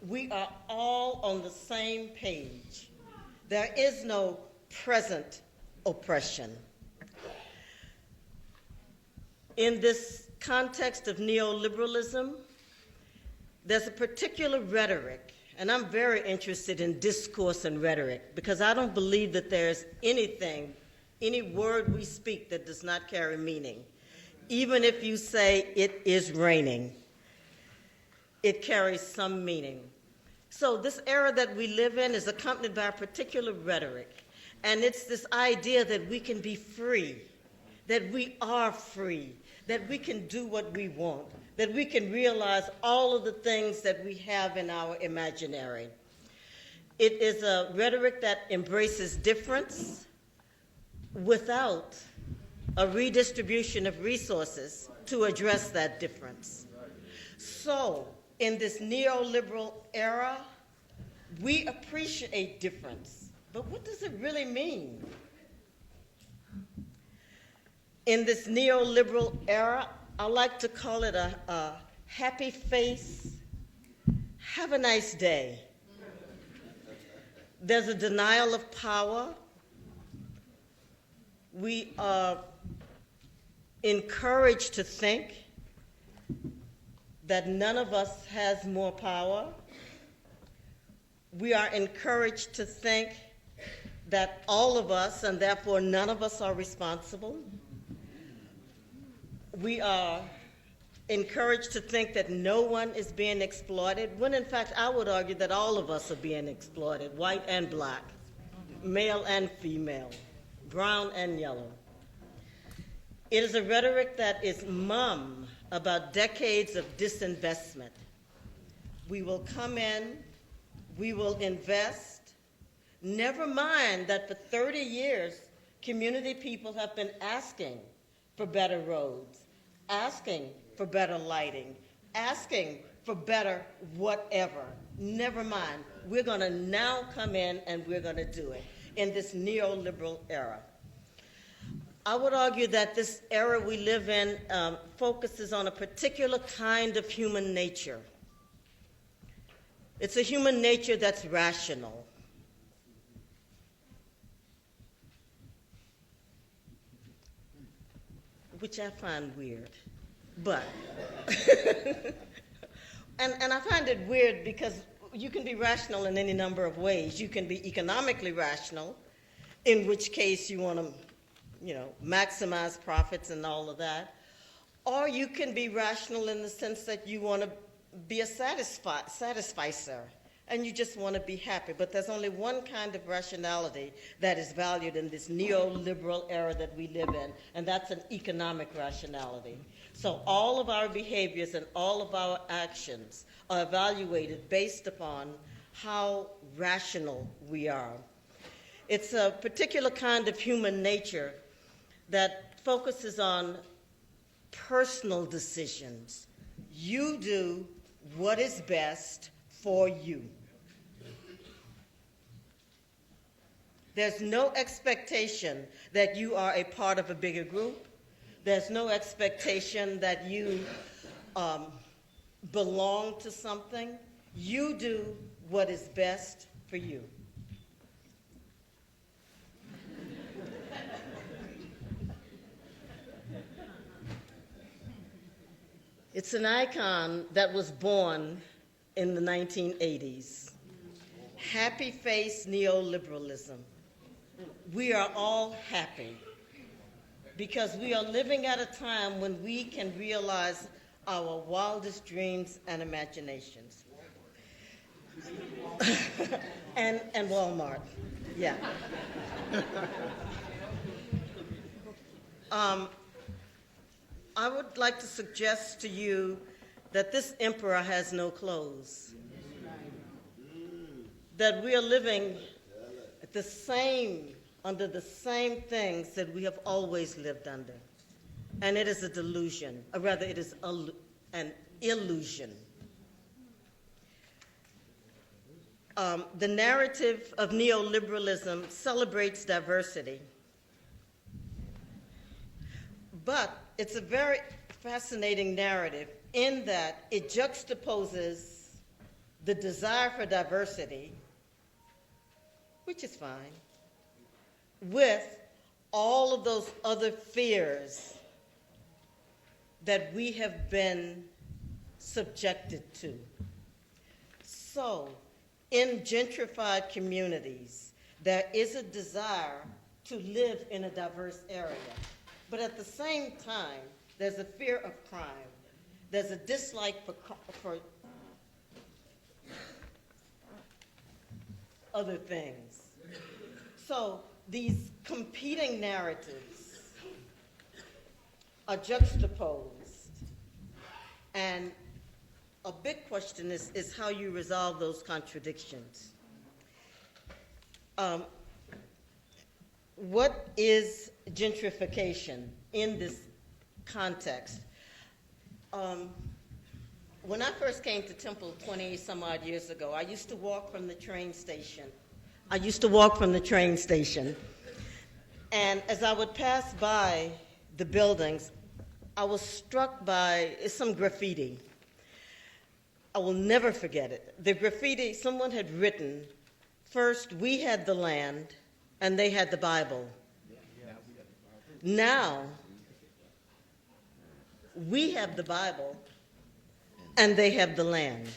We are all on the same page. There is no present oppression. In this context of neoliberalism, there's a particular rhetoric, and I'm very interested in discourse and rhetoric, because I don't believe that there's anything, any word we speak that does not carry meaning. Even if you say it is raining, it carries some meaning. So this era that we live in is accompanied by a particular rhetoric, and it's this idea that we can be free, that we are free, that we can do what we want, that we can realize all of the things that we have in our imaginary. It is a rhetoric that embraces difference without a redistribution of resources to address that difference. So, in this neoliberal era, we appreciate difference, but what does it really mean? In this neoliberal era, I like to call it a happy face, have a nice day. There's a denial of power. We are encouraged to think that none of us has more power. We are encouraged to think that all of us, and therefore none of us, are responsible. We are encouraged to think that no one is being exploited, when in fact I would argue that all of us are being exploited, white and black, male and female, brown and yellow. It is a rhetoric that is mum about decades of disinvestment. We will come in, we will invest, Never mind that for 30 years, community people have been asking for better roads, asking for better lighting, asking for better whatever. Never mind. We're going to now come in and we're going to do it in this neoliberal era. I would argue that this era we live in focuses on a particular kind of human nature. It's a human nature that's rational. Which I find weird, but, and I find it weird because you can be rational in any number of ways. You can be economically rational, in which case you want to, maximize profits and all of that, or you can be rational in the sense that you want to be a satisficer, and you just want to be happy. But there's only one kind of rationality that is valued in this neoliberal era that we live in, and that's an economic rationality. So all of our behaviors and all of our actions are evaluated based upon how rational we are. It's a particular kind of human nature that focuses on personal decisions. You do what is best for you. There's no expectation that you are a part of a bigger group. There's no expectation that you belong to something. You do what is best for you. It's an icon that was born in the 1980s. Happy face neoliberalism. We are all happy because we are living at a time when we can realize our wildest dreams and imaginations. and Walmart, yeah. I would like to suggest to you that this emperor has no clothes. That we are living under the same things that we have always lived under. And it is a delusion, or rather it is an illusion. The narrative of neoliberalism celebrates diversity. But it's a very fascinating narrative in that it juxtaposes the desire for diversity, which is fine, with all of those other fears that we have been subjected to. So, in gentrified communities, there is a desire to live in a diverse area. But at the same time, there's a fear of crime. There's a dislike for other things. So these competing narratives are juxtaposed. And a big question is how you resolve those contradictions. What is gentrification in this context? When I first came to Temple 20 some odd years ago, I used to walk from the train station. And as I would pass by the buildings, I was struck by some graffiti. I will never forget it. The graffiti, someone had written, first we had the land and they had the Bible. Now, we have the Bible, and they have the land.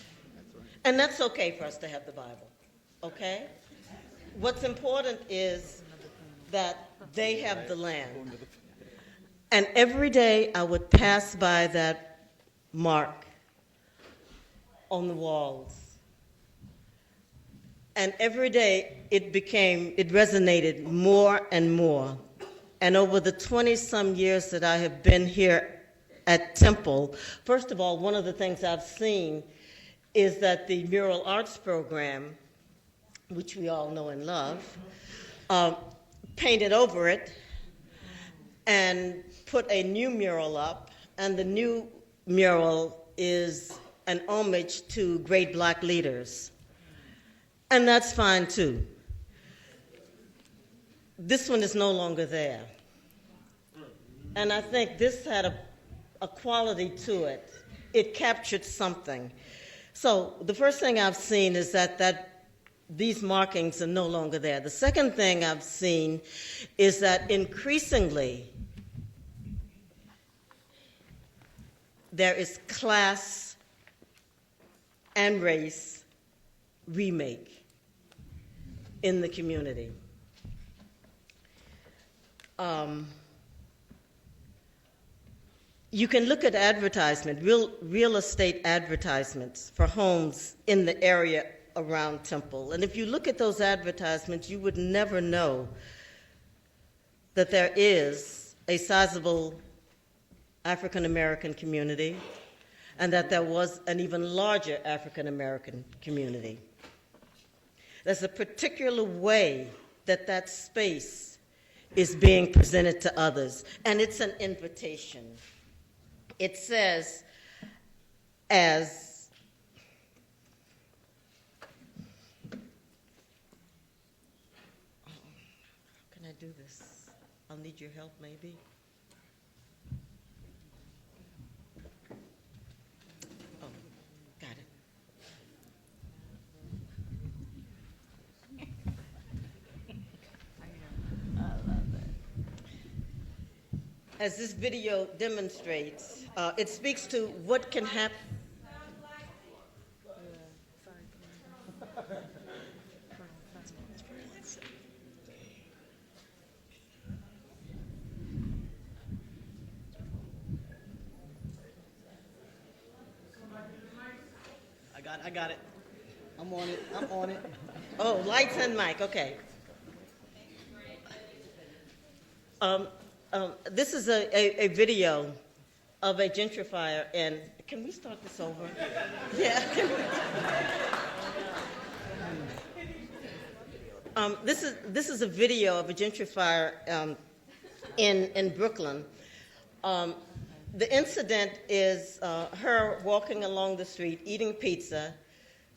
And that's okay for us to have the Bible, okay? What's important is that they have the land. And every day I would pass by that mark on the walls. And every day it resonated more and more. And over the 20-some years that I have been here at Temple, first of all, one of the things I've seen is that the mural arts program which we all know and love, painted over it and put a new mural up, and the new mural is an homage to great black leaders. And that's fine too. This one is no longer there. And I think this had a quality to it. It captured something. So the first thing I've seen is that these markings are no longer there. The second thing I've seen is that increasingly there is class and race remake in the community. You can look at advertisement, real estate advertisements for homes in the area around Temple. And if you look at those advertisements, you would never know that there is a sizable African American community and that there was an even larger African American community. There's a particular way that that space is being presented to others, and it's an invitation. It says, as how can I do this? I'll need your help, maybe. Oh, got it. As this video demonstrates, it speaks to what can happen. I got it. I'm on it. Oh, lights and mic, okay. This is a video of a gentrifier, and can we start this over? Yeah. This is a video of a gentrifier in Brooklyn. The incident is her walking along the street eating pizza.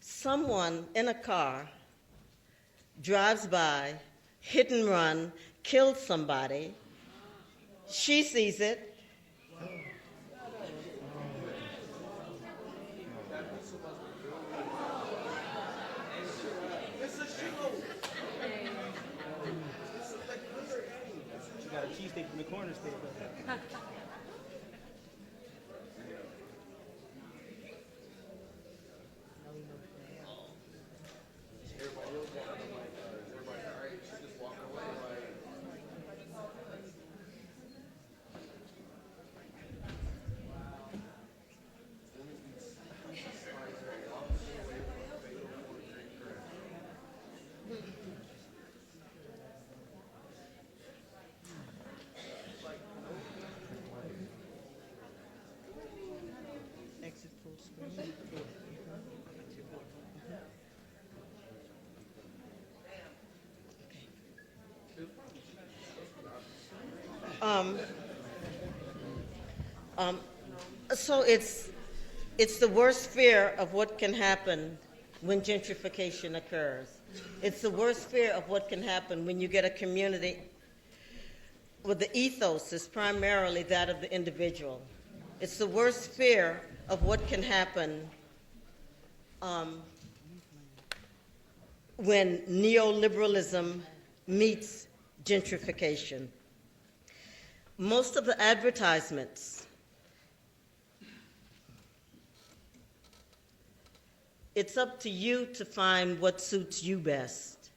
Someone in a car drives by, hit and run, kills somebody. She sees it. She got a cheesesteak from the corner store. Exit full screen. So it's the worst fear of what can happen when gentrification occurs. It's the worst fear of what can happen when you get a community where the ethos is primarily that of the individual. It's the worst fear of what can happen when neoliberalism meets gentrification. Most of the advertisements, it's up to you to find what suits you best.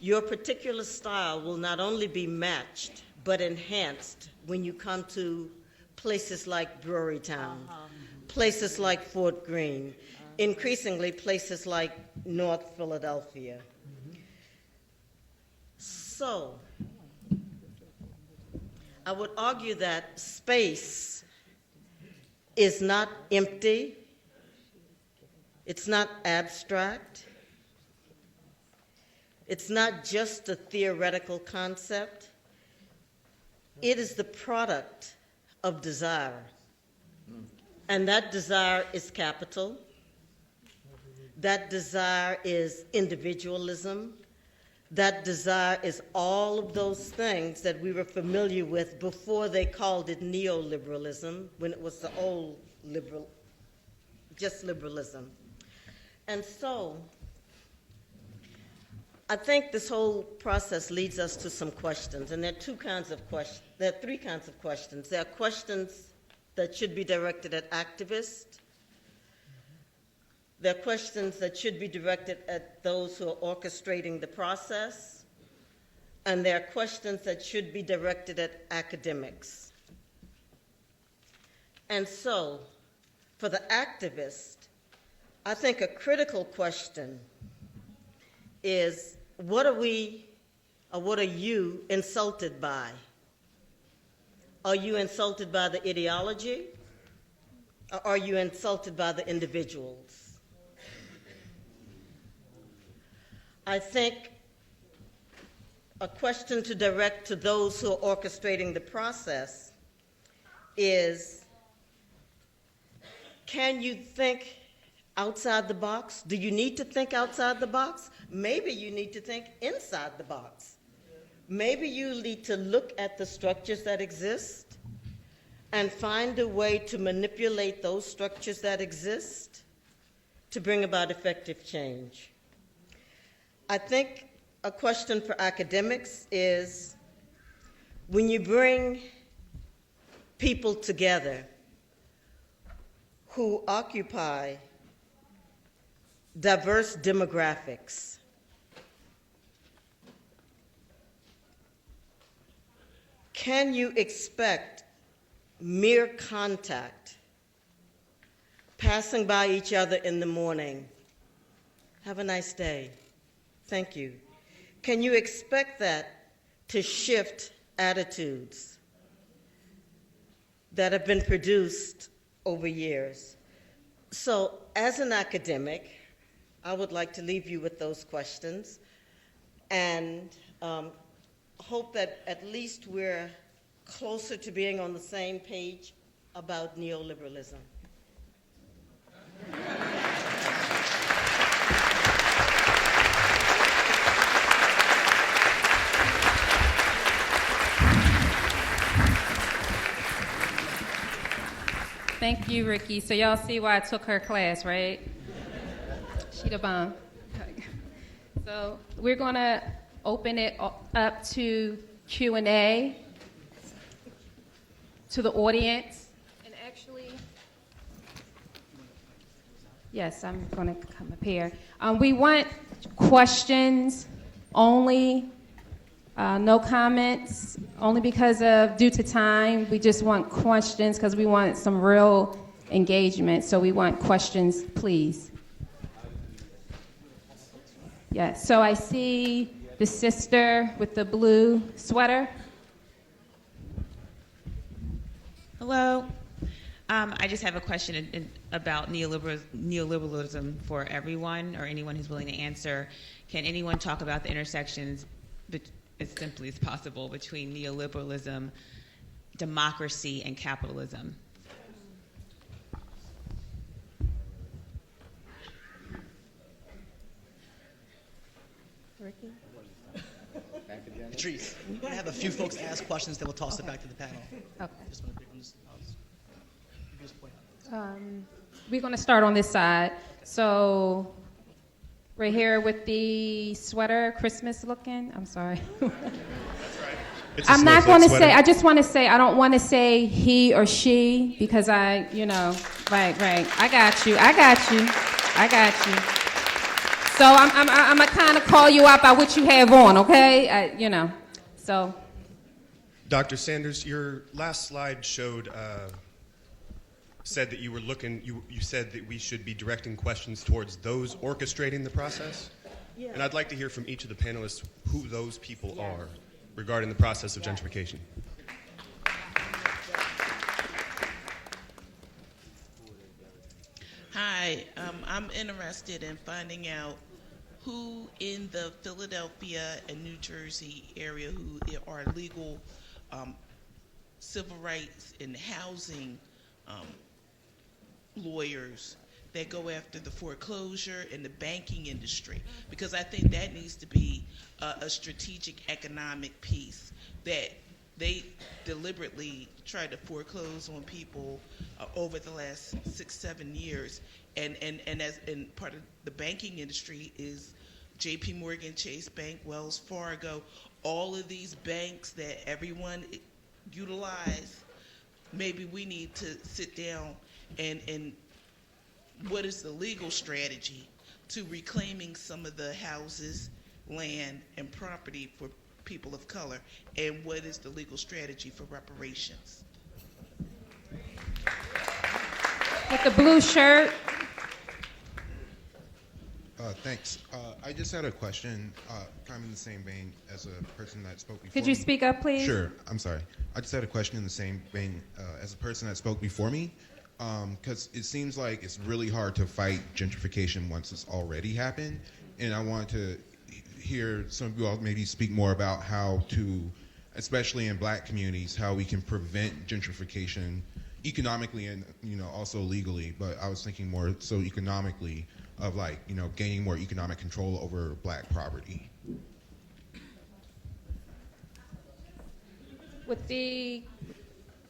Your particular style will not only be matched, but enhanced when you come to places like Brewerytown, places like Fort Greene, increasingly places like North Philadelphia. So, I would argue that space is not empty, it's not abstract, It's not just a theoretical concept. It is the product of desire. And that desire is capital. That desire is individualism. That desire is all of those things that we were familiar with before they called it neoliberalism, when it was the old just liberalism. And so, I think this whole process leads us to some questions, and there are three kinds of questions. There are questions that should be directed at activists. There are questions that should be directed at those who are orchestrating the process, and there are questions that should be directed at academics. And so, for the activist, I think a critical question is, what are we, or what are you insulted by? Are you insulted by the ideology, or are you insulted by the individuals? I think a question to direct to those who are orchestrating the process is, can you think outside the box? Do you need to think outside the box? Maybe you need to think inside the box. Maybe you need to look at the structures that exist and find a way to manipulate those structures that exist to bring about effective change. I think a question for academics is, when you bring people together who occupy diverse demographics, can you expect mere contact, passing by each other in the morning? Have a nice day. Thank you. Can you expect that to shift attitudes that have been produced over years? So, as an academic, I would like to leave you with those questions and hope that at least we're closer to being on the same page about neoliberalism. Thank you, Rickie. So y'all see why I took her class, right? She the bomb. So we're gonna open it up to Q&A to the audience. And actually, yes, I'm gonna come up here. We want questions only. No comments, only because of due to time. We just want questions because we want some real engagement. So we want questions, please. Yes, so I see the sister with the blue sweater. Hello. I just have a question about neoliberalism for everyone or anyone who's willing to answer. Can anyone talk about the intersections as simply as possible between neoliberalism, democracy, and capitalism? Rickie? Patrice, we're going to have a few folks ask questions, then we'll toss it back to the panel. Okay. Just want to give this point out. We're going to start on this side. So, right here with the sweater, Christmas looking. I'm sorry. I'm not going to say, I just want to say, I don't want to say he or she because right. I got you. So I'm going to kind of call you out by what you have on, okay? So. Dr. Sanders, your last slide showed, said that you were looking, you said that we should be directing questions towards those orchestrating the process. Yeah. And I'd like to hear from each of the panelists who those people are regarding the process of gentrification. Hi, I'm interested in finding out who in the Philadelphia and New Jersey area who are legal civil rights and housing lawyers that go after the foreclosure and the banking industry, because I think that needs to be a strategic economic piece, that they deliberately try to foreclose on people over the last 6-7 years, and part of the banking industry is J.P. Morgan, Chase Bank, Wells Fargo, all of these banks that everyone utilize. Maybe we need to sit down and what is the legal strategy to reclaiming some of the houses, land, and property for people of color, and what is the legal strategy for reparations? With the blue shirt. Thanks. I just had a question, kind of in the same vein as a person that spoke before Could you me. speak up, please? Sure. I'm sorry. I just had a question in the same vein as a person that spoke before me, because it seems like it's really hard to fight gentrification once it's already happened, and I wanted to hear some of you all maybe speak more about how to, especially in black communities, how we can prevent gentrification economically and also legally, but I was thinking more so economically of gaining more economic control over black property.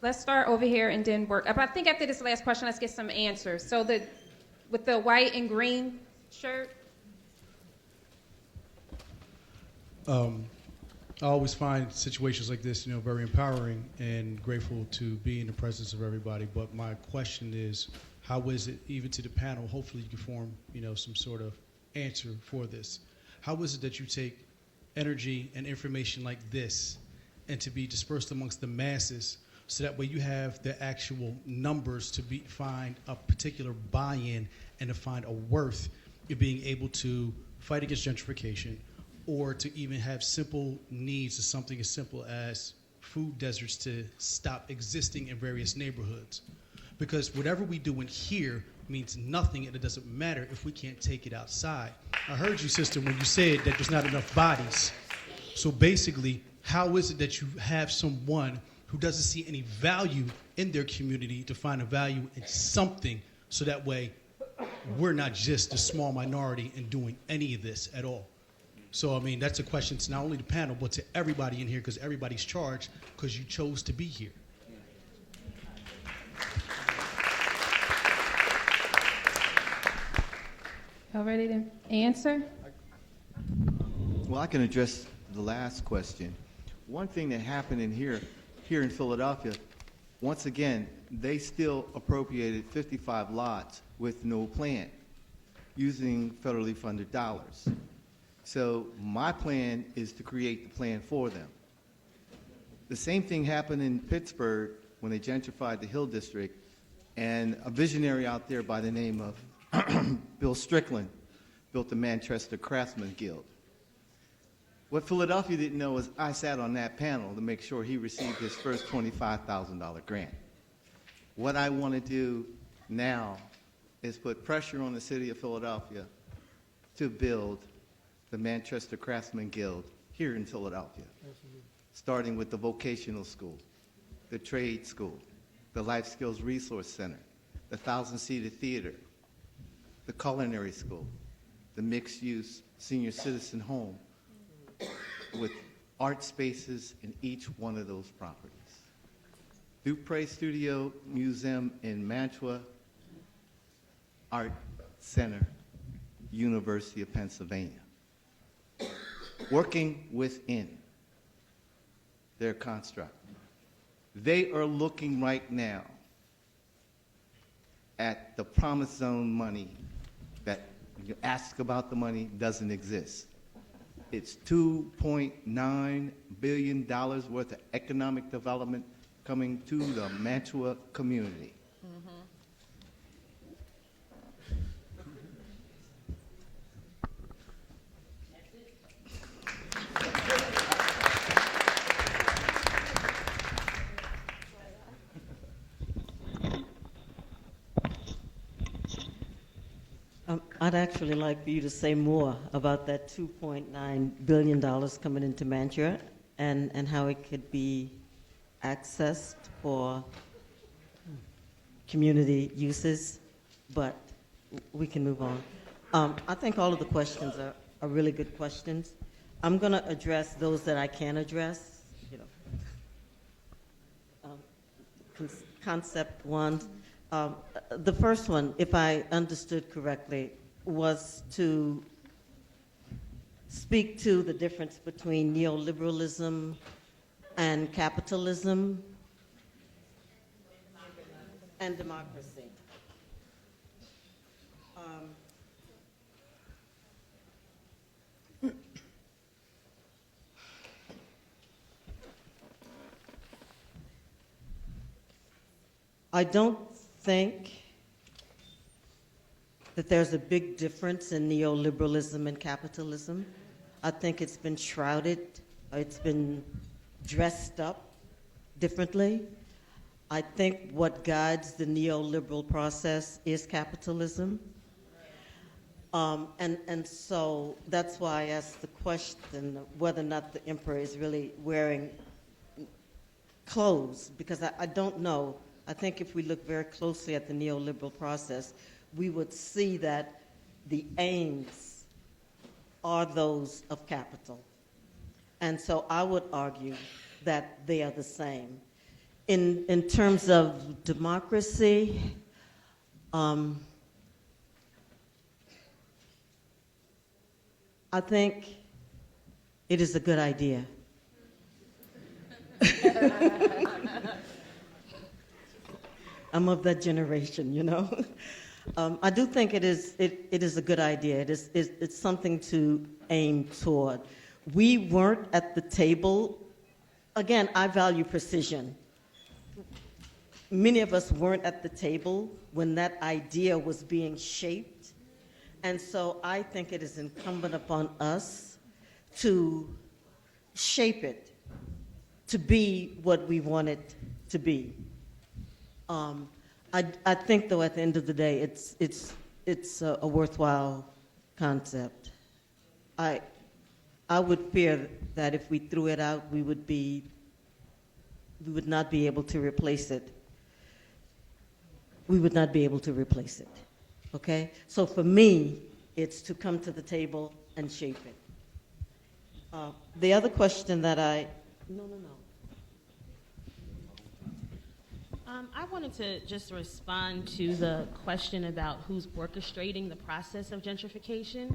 Let's start over here and then work. I think after this last question, let's get some answers. So with the white and green shirt. I always find situations like this, very empowering and grateful to be in the presence of everybody. But my question is, how is it, even to the panel, hopefully you can form, some sort of answer for this. How is it that you take energy and information like this and to be dispersed amongst the masses so that way you have the actual numbers to find a particular buy-in and to find a worth in being able to fight against gentrification, or to even have simple needs of something as simple as food deserts to stop existing in various neighborhoods? Because whatever we do in here means nothing, and it doesn't matter if we can't take it outside. I heard you, sister, when you said that there's not enough bodies. So basically, how is it that you have someone who doesn't see any value in their community to find a value in something, so that way we're not just a small minority in doing any of this at all? So, that's a question to not only the panel, but to everybody in here, because everybody's charged because you chose to be here. Y'all ready to answer? Well, I can address the last question. One thing that happened here in Philadelphia, once again, they still appropriated 55 lots with no plan, using federally funded dollars. So my plan is to create the plan for them. The same thing happened in Pittsburgh when they gentrified the Hill District, and a visionary out there by the name of Bill Strickland built the Manchester Craftsman Guild. What Philadelphia didn't know is I sat on that panel to make sure he received his first $25,000 grant. What I want to do now is put pressure on the city of Philadelphia to build the Manchester Craftsman Guild here in Philadelphia, starting with the vocational school, the trade school, the Life Skills Resource Center, the 1,000-seater theater, the culinary school, the mixed-use senior citizen home, with art spaces in each one of those properties. Dupree Studio Museum in Mantua, Art Center, University of Pennsylvania. Working within their construct. They are looking right now at the promised zone money that you ask about. The money doesn't exist. It's $2.9 billion worth of economic development coming to the Mantua community. I'd actually like for you to say more about that $2.9 billion coming into Mantua and how it could be accessed for community uses, but we can move on. I think all of the questions are really good questions. I'm going to address those that I can address, you know. Concept one. The first one, if I understood correctly, was to speak to the difference between neoliberalism and capitalism and democracy. I don't think that there's a big difference in neoliberalism and capitalism. I think it's been shrouded, it's been dressed up differently. I think what guides the neoliberal process is capitalism. And so that's why I asked the question whether or not the emperor is really wearing clothes, because I don't know. I think if we look very closely at the neoliberal process, we would see that the aims are those of capital. And so I would argue that they are the same. In terms of democracy, I think it is a good idea. I'm of that generation, you know. I do think it is a good idea. It's something to aim toward. We weren't at the table. Again, I value precision. Many of us weren't at the table when that idea was being shaped. And so I think it is incumbent upon us to shape it to be what we want it to be. I think, though, at the end of the day, it's a worthwhile concept. I would fear that if we threw it out, we would not be able to replace it. We would not be able to replace it. Okay? So for me, it's to come to the table and shape it. The other question that No. I wanted to just respond to the question about who's orchestrating the process of gentrification.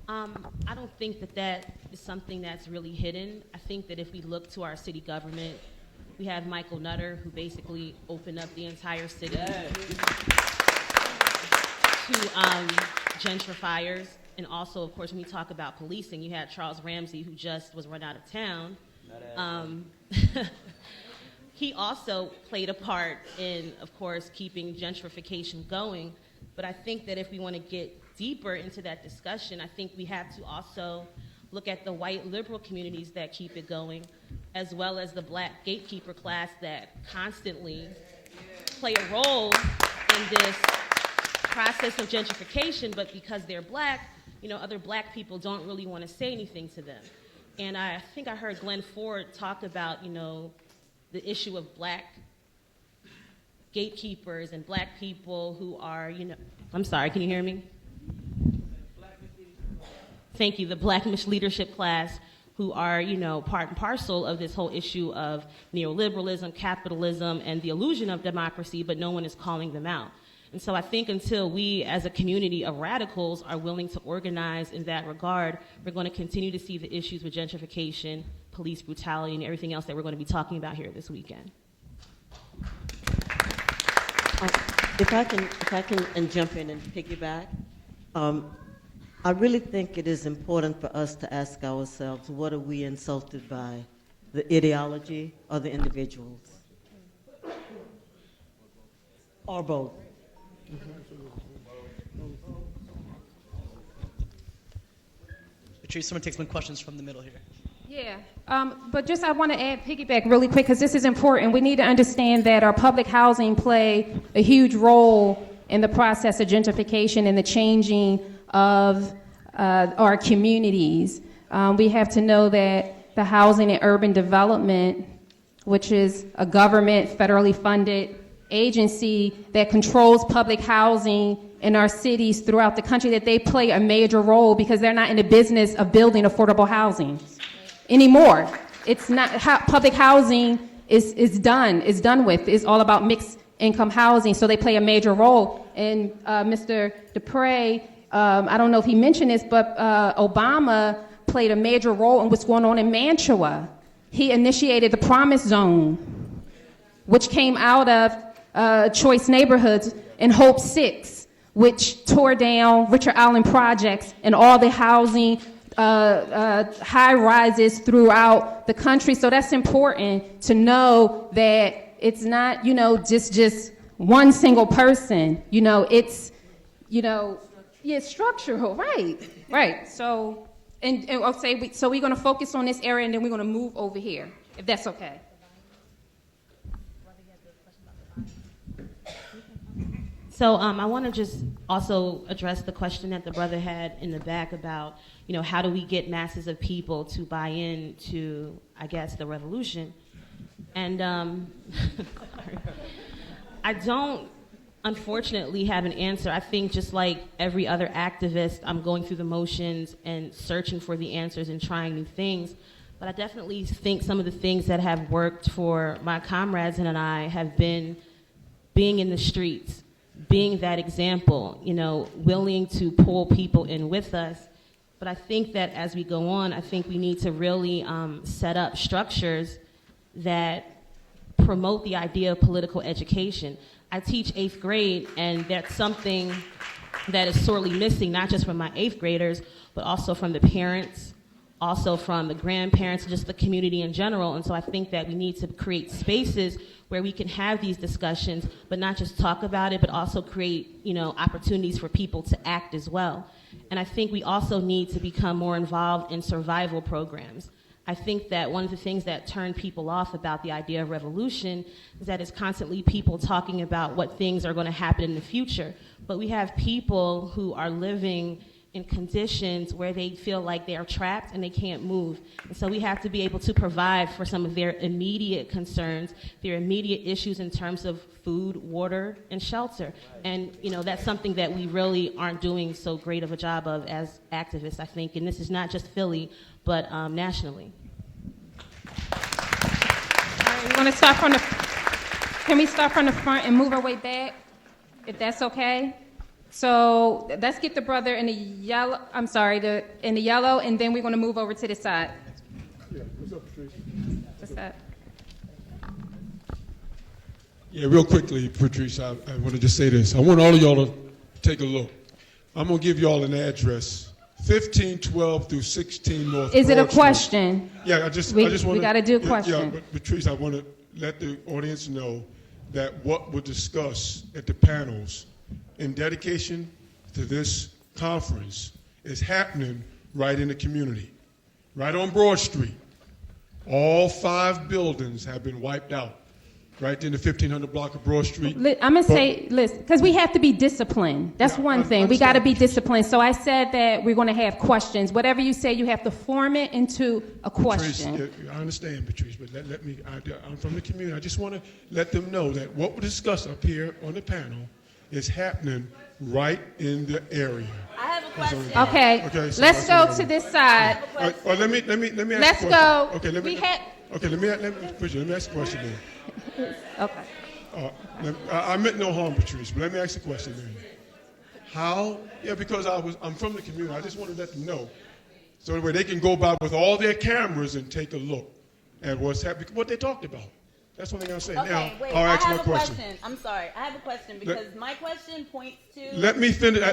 I don't think that is something that's really hidden. I think that if we look to our city government, we have Michael Nutter, who basically opened up the entire city to gentrifiers. And also, of course, when we talk about policing, you had Charles Ramsey, who just was run out of town. He also played a part in, of course, keeping gentrification going. But I think that if we want to get deeper into that discussion, I think we have to also look at the white liberal communities that keep it going, as well as the black gatekeeper class that constantly play a role in this process of gentrification, but because they're black, you know, other black people don't really want to say anything to them. And I think I heard Glenn Ford talk about, you know, the issue of black gatekeepers and black people who are, you know, I'm sorry, can you hear me? Thank you, the Blackish leadership class who are, you know, part and parcel of this whole issue of neoliberalism, capitalism, and the illusion of democracy, but no one is calling them out. And so I think until we as a community of radicals are willing to organize in that regard, we're going to continue to see the issues with gentrification, police brutality, and everything else that we're going to be talking about here this weekend. If I can and jump in and piggyback, I really think it is important for us to ask ourselves, what are we insulted by, the ideology or the individuals? Or both. Patrice, someone take some questions from the middle here. Yeah, but just I want to add piggyback really quick because this is important. We need to understand that our public housing play a huge role in the process of gentrification and the changing of our communities. We have to know that the Housing and Urban Development, which is a government federally funded agency that controls public housing in our cities throughout the country, that they play a major role because they're not in the business of building affordable housing anymore. It's not, public housing is done with. It's all about mixed income housing, so they play a major role. And Mr. Dupree, I don't know if he mentioned this, but Obama played a major role in what's going on in Mantua. He initiated the Promise Zone, which came out of Choice Neighborhoods and Hope 6, which tore down Richard Island projects and all the housing high rises throughout the country. So that's important to know that it's not, just one single person. It's, structural, right. So, and I'll say, so we're going to focus on this area and then we're going to move over here, if that's okay. So I want to just also address the question that the brother had in the back about, how do we get masses of people to buy into, I guess, the revolution? And I don't, unfortunately, have an answer. I think just like every other activist, I'm going through the motions and searching for the answers and trying new things. But I definitely think some of the things that have worked for my comrades and I have been being in the streets, being that example, willing to pull people in with us. But I think that as we go on, I think we need to really set up structures that promote the idea of political education. I teach 8th grade, and that's something that is sorely missing, not just from my 8th graders, but also from the parents, also from the grandparents, just the community in general. And so I think that we need to create spaces where we can have these discussions, but not just talk about it, but also create, opportunities for people to act as well. And I think we also need to become more involved in survival programs. I think that one of the things that turn people off about the idea of revolution is that it's constantly people talking about what things are going to happen in the future. But we have people who are living in conditions where they feel like they are trapped and they can't move. And so we have to be able to provide for some of their immediate concerns, their immediate issues in terms of food, water, and shelter. And that's something that we really aren't doing so great of a job of as activists, I think. And this is not just Philly, but nationally. All right, we want to start can we start from the front and move our way back, if that's okay? So let's get the brother in the yellow, in the yellow, and then we're going to move over to the side. Yeah, what's up, Patrice? What's that? Yeah, real quickly, Patrice, I want to just say this. I want all of y'all to take a look. I'm going to give y'all an address, 1512 through 16 North Is it a Broad question? Street. Yeah, I just want to. We got to do a question. Yeah, but Patrice, I want to let the audience know that what we'll discuss at the panels in dedication to this conference is happening right in the community, right on Broad Street. All 5 buildings have been wiped out, right in the 1500 block of Broad Street. I'm going to say, listen, because we have to be disciplined. That's one thing. We got to be disciplined. So I said that we're going to have questions. Whatever you say, you have to form it into a question. Patrice, I understand, Patrice, but let me, I'm from the community. I just want to let them know that what we discuss up here on the panel is happening right in the area. I have a question. Okay, so let's go to this side. Let me ask Let's a question. go. Okay, let me ask a question then. Okay. I meant no harm, Patrice, but let me ask a question then. How? Yeah, because I'm from the community. I just want to let them know, so that way they can go by with all their cameras and take a look at what's happening, what they talked about. That's what I'm going to say. Okay, Now, wait, I'll ask I my have a question. I'm sorry. I have a question because my question points to... Let me finish.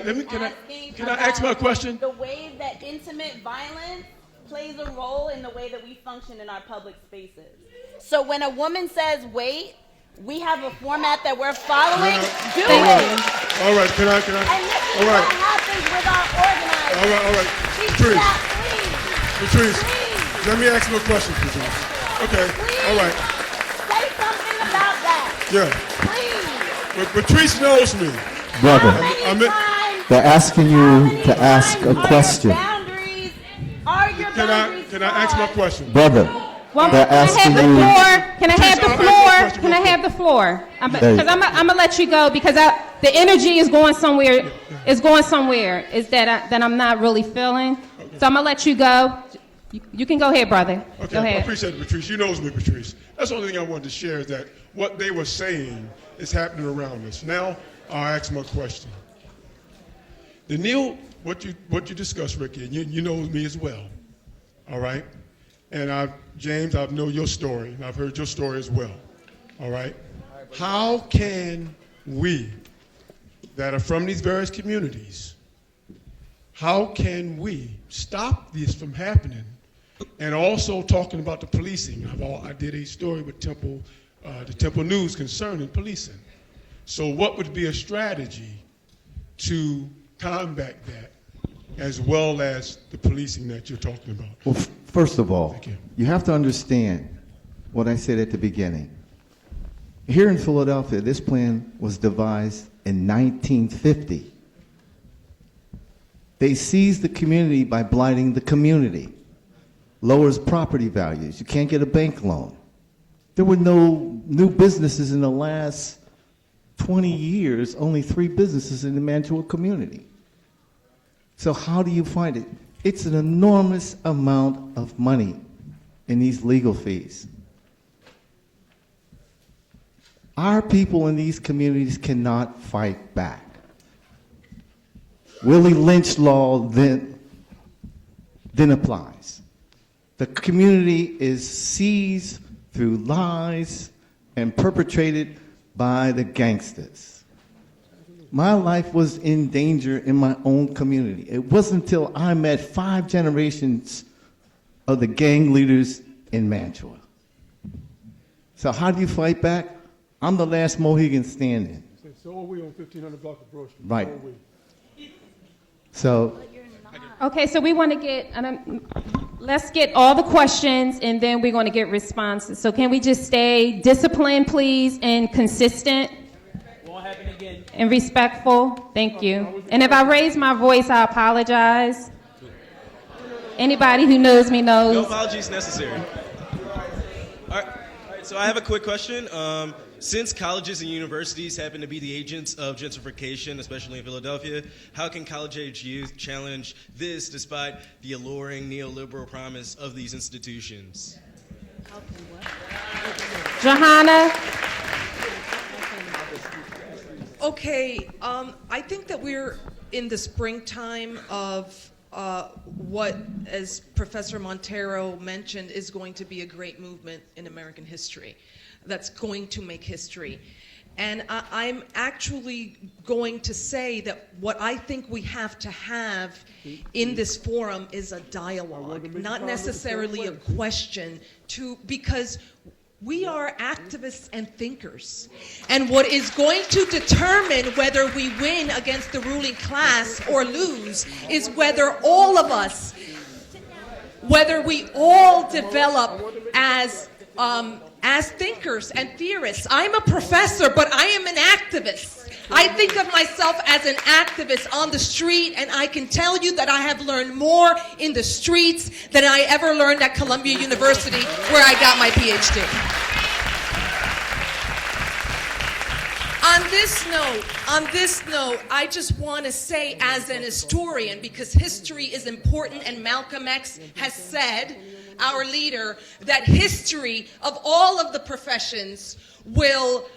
Can I ask my question? The way that intimate violence plays a role in the way that we function in our public spaces. So when a woman says, wait, we have a format that we're following. Do it. All right, can I? And this is all right. what happens with our organizers. All right. Patrice, let me ask you a question, Patrice. Okay, all right. Say something about that. Yeah. Please. But Patrice knows me. Brother, Anytime, they're asking you to ask a question. boundaries, are your Can boundaries I ask my question? Brother, Well, they're can I have asking the you. floor? Can I have the Patrice, I'll ask you a floor? question Can I real have the floor? There you Because I'm gonna let you go because the energy is going somewhere. Is going somewhere. Is that I'm not really feeling. So I'm gonna let you go. You can go ahead, brother. Okay, Go I ahead. appreciate it, Patrice. You knows me, Patrice. That's the only thing I wanted to share is that what they were saying is happening around us. Now, I'll ask my question. What you discussed, Rickie, and you know me as well, all right? And James, I know your story, and I've heard your story as well, all right? How can we that are from these various communities, how can we stop this from happening? And also talking about the policing. I did a story with the Temple News concerning policing. So what would be a strategy to combat that as well as the policing that you're talking about? Well, first of all, you have to understand what I said at the beginning. Here in Philadelphia, this plan was devised in 1950. They seized the community by blighting the community. Lowers property values. You can't get a bank loan. There were no new businesses in the last 20 years, only 3 businesses in the Mantua community. So how do you find it? It's an enormous amount of money in these legal fees. Our people in these communities cannot fight back. Willie Lynch law then applies. The community is seized through lies and perpetrated by the gangsters. My life was in danger in my own community. It wasn't until I met 5 generations of the gang leaders in Mantua. So how do you fight back? I'm the last Mohegan standing. So are we on 1500 block of Broad Street. Right. So. Okay, so we want to get, let's get all the questions and then we're going to get responses. So can we just stay disciplined, please, and consistent? Won't happen again. And respectful? Thank you. And if I raise my voice, I apologize. Anybody who knows me knows. No apologies necessary. All right, so I have a quick question. Since colleges and universities happen to be the agents of gentrification, especially in Philadelphia, how can college-age youth challenge this despite the alluring neoliberal promise of these institutions? Johanna? Okay, I think that we're in the springtime of what, as Professor Montero mentioned, is going to be a great movement in American history that's going to make history. And I'm actually going to say that what I think we have to have in this forum is a dialogue, not necessarily a question, because we are activists and thinkers. And what is going to determine whether we win against the ruling class or lose is whether all of us, whether we all develop as thinkers and theorists. I'm a professor, but I am an activist. I think of myself as an activist on the street, and I can tell you that I have learned more in the streets than I ever learned at Columbia University, where I got my PhD. On this note, I just want to say as an historian, because history is important, and Malcolm X has said, our leader, that history of all of the professions will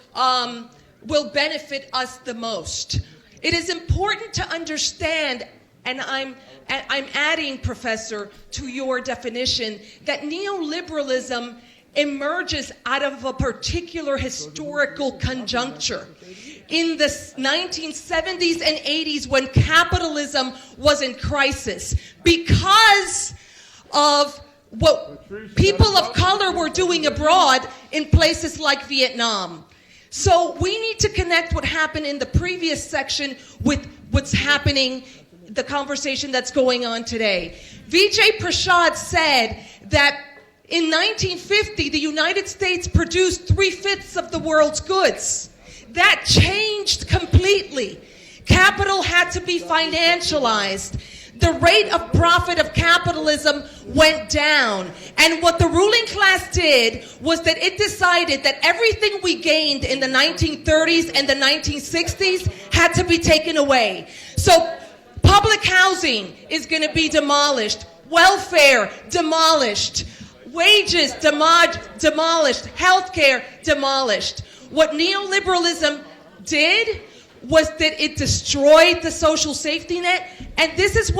benefit us the most. It is important to understand, and I'm adding, Professor, to your definition, that neoliberalism emerges out of a particular historical conjuncture. In the 1970s and 80s, when capitalism was in crisis, because of what people of color were doing abroad in places like Vietnam. So we need to connect what happened in the previous section with what's happening, the conversation that's going on today. Vijay Prashad said that in 1950, the United States produced 3/5 of the world's goods. That changed completely. Capital had to be financialized. The rate of profit of capitalism went down. And what the ruling class did was that it decided that everything we gained in the 1930s and the 1960s had to be taken away. So public housing is going to be demolished. Welfare, demolished. Wages, demolished. Healthcare, demolished. What neoliberalism did was that it destroyed the social safety net, and this is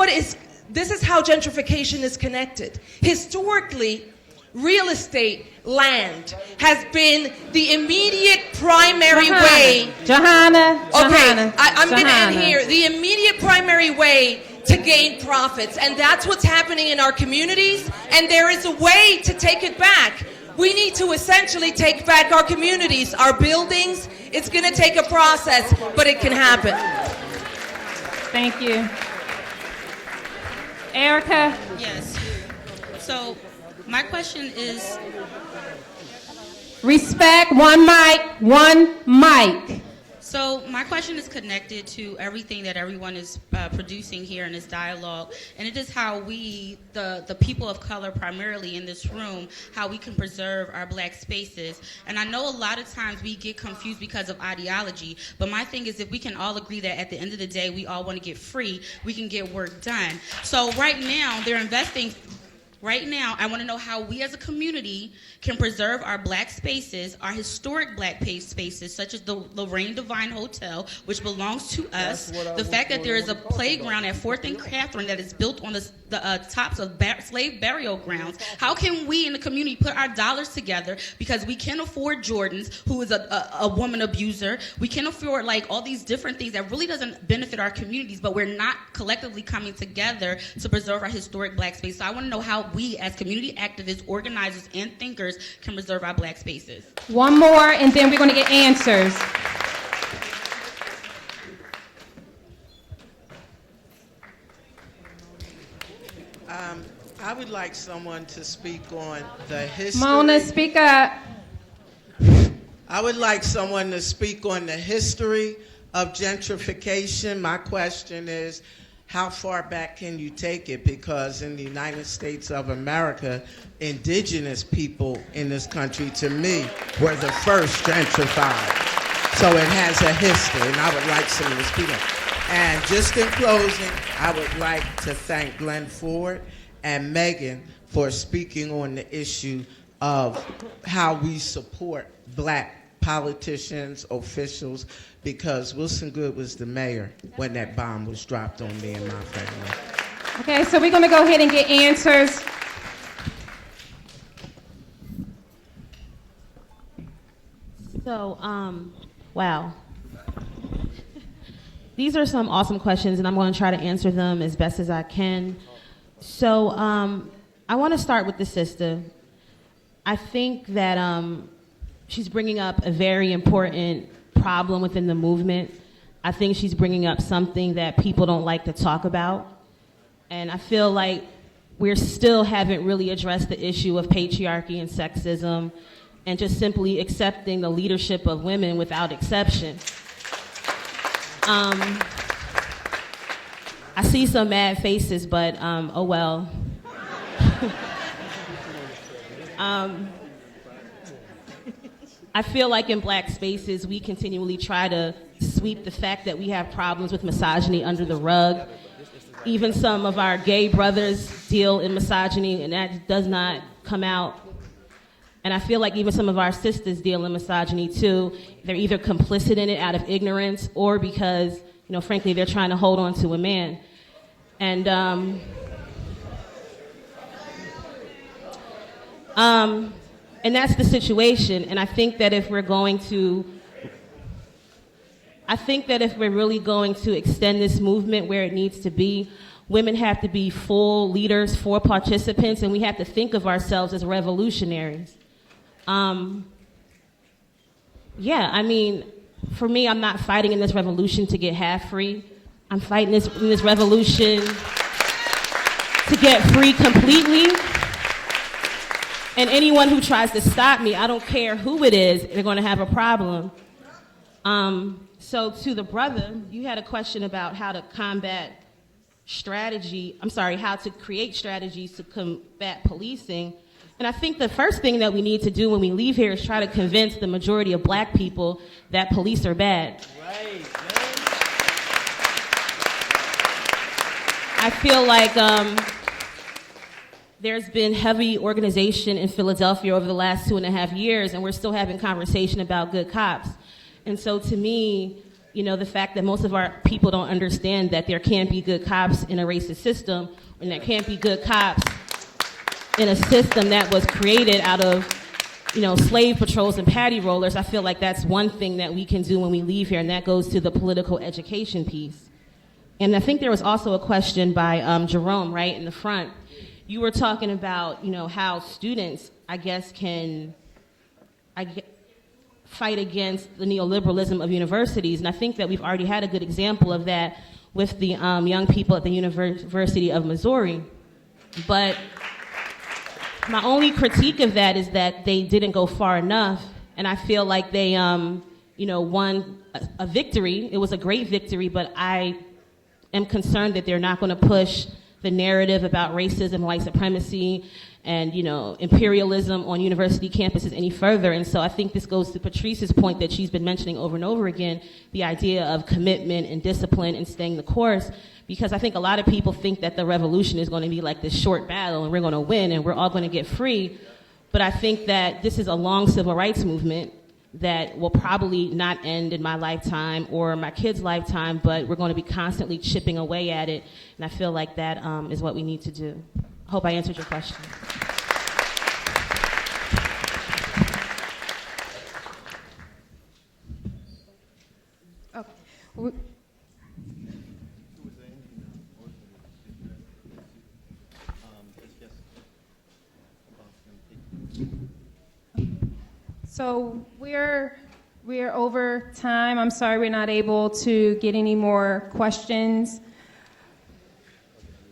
how gentrification is connected. Historically, real estate, land, has been the immediate primary way. I'm going to end here. The immediate primary way to gain profits, and that's what's happening in our communities, and there is a way to take it back. We need to essentially take back our communities, our buildings. It's going to take a process, but it can happen. Thank you. Erica? Yes. So my question is... Respect, one mic. So my question is connected to everything that everyone is producing here in this dialogue, and it is how we, the people of color primarily in this room, how we can preserve our black spaces. And I know a lot of times we get confused because of ideology, but my thing is if we can all agree that at the end of the day we all want to get free, we can get work done. So right now they're investing. Right now, I want to know how we as a community can preserve our black spaces, our historic black spaces, such as the Lorraine Divine Hotel, which belongs to us. The fact that there is a playground at 4th and Catherine that is built on the tops of slave burial grounds. How can we in the community put our dollars together, because we can afford Jordans, who is a woman abuser. We can afford like all these different things that really doesn't benefit our communities, but we're not collectively coming together to preserve our historic black space. So I want to know how we as community activists, organizers, and thinkers can preserve our black spaces. One more, and then we're going to get answers. I would like someone to speak on the history. Mona, speak up. I would like someone to speak on the history of gentrification. My question is, how far back can you take it? Because in the United States of America, indigenous people in this country, to me, were the first gentrified. So it has a history, and I would like someone to speak on it. And just in closing, I would like to thank Glenn Ford and Megan for speaking on the issue of how we support black politicians, officials, because Wilson Good was the mayor when that bomb was dropped on me and my family. Okay, so we're going to go ahead and get answers. So, wow. These are some awesome questions, and I'm going to try to answer them as best as I can. So, I want to start with the sister. I think that she's bringing up a very important problem within the movement. I think she's bringing up something that people don't like to talk about. And I feel like we still haven't really addressed the issue of patriarchy and sexism and just simply accepting the leadership of women without exception. I see some mad faces, but oh well. I feel like in black spaces, we continually try to sweep the fact that we have problems with misogyny under the rug. Even some of our gay brothers deal in misogyny, and that does not come out. And I feel like even some of our sisters deal in misogyny too. They're either complicit in it out of ignorance or because, frankly, they're trying to hold on to a man. And that's the situation. And I think that if we're really going to extend this movement where it needs to be, women have to be full leaders, full participants, and we have to think of ourselves as revolutionaries. For me, I'm not fighting in this revolution to get half free. I'm fighting in this revolution to get free completely. And anyone who tries to stop me, I don't care who it is, they're going to have a problem. So to the brother, you had a question about how to combat how to create strategies to combat policing. And I think the first thing that we need to do when we leave here is try to convince the majority of black people that police are bad. Right. I feel like there's been heavy organization in Philadelphia over the last 2.5 years, and we're still having conversation about good cops. And so to me, you know, the fact that most of our people don't understand that there can't be good cops in a racist system, and there can't be good cops in a system that was created out of, you know, slave patrols and patty rollers, I feel like that's one thing that we can do when we leave here, and that goes to the political education piece. And I think there was also a question by Jerome, right, in the front. You were talking about, you know, how students, I guess, can fight against the neoliberalism of universities, and I think that we've already had a good example of that with the young people at the University of Missouri. But my only critique of that is that they didn't go far enough, and I feel like they, you know, won a victory. It was a great victory, but I am concerned that they're not going to push the narrative about racism, white supremacy, and, you know, imperialism on university campuses any further. And so I think this goes to Patrice's point that she's been mentioning over and over again, the idea of commitment and discipline and staying the course. Because I think a lot of people think that the revolution is going to be like this short battle and we're going to win and we're all going to get free. But I think that this is a long civil rights movement that will probably not end in my lifetime or my kids' lifetime, but we're going to be constantly chipping away at it. And I feel like that is what we need to do. I hope I answered your question. Okay. So we're over time. I'm sorry we're not able to get any more questions.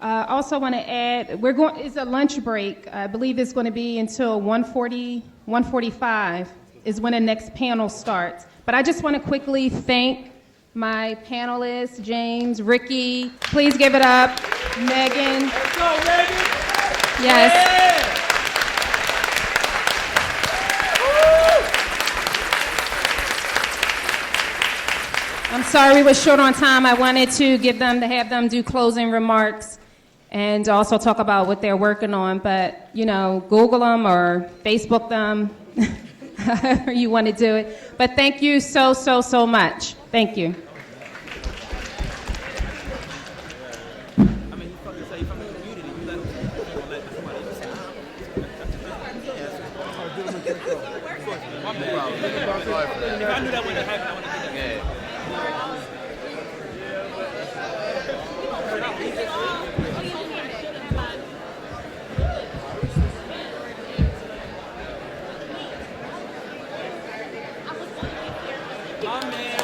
Also want to add, it's a lunch break. I believe it's going to be until 1:45 is when the next panel starts. But I just want to quickly thank my panelists, James, Rickie. Please give it up. Megan. Let's go, Megan. Yes. Yeah. I'm sorry we were short on time. I wanted to have them do closing remarks and also talk about what they're working on. But, you know, Google them or Facebook them, however you want to do it. But thank you so, so, so much. Thank you. If I knew that would have happened, I would have done that. My man.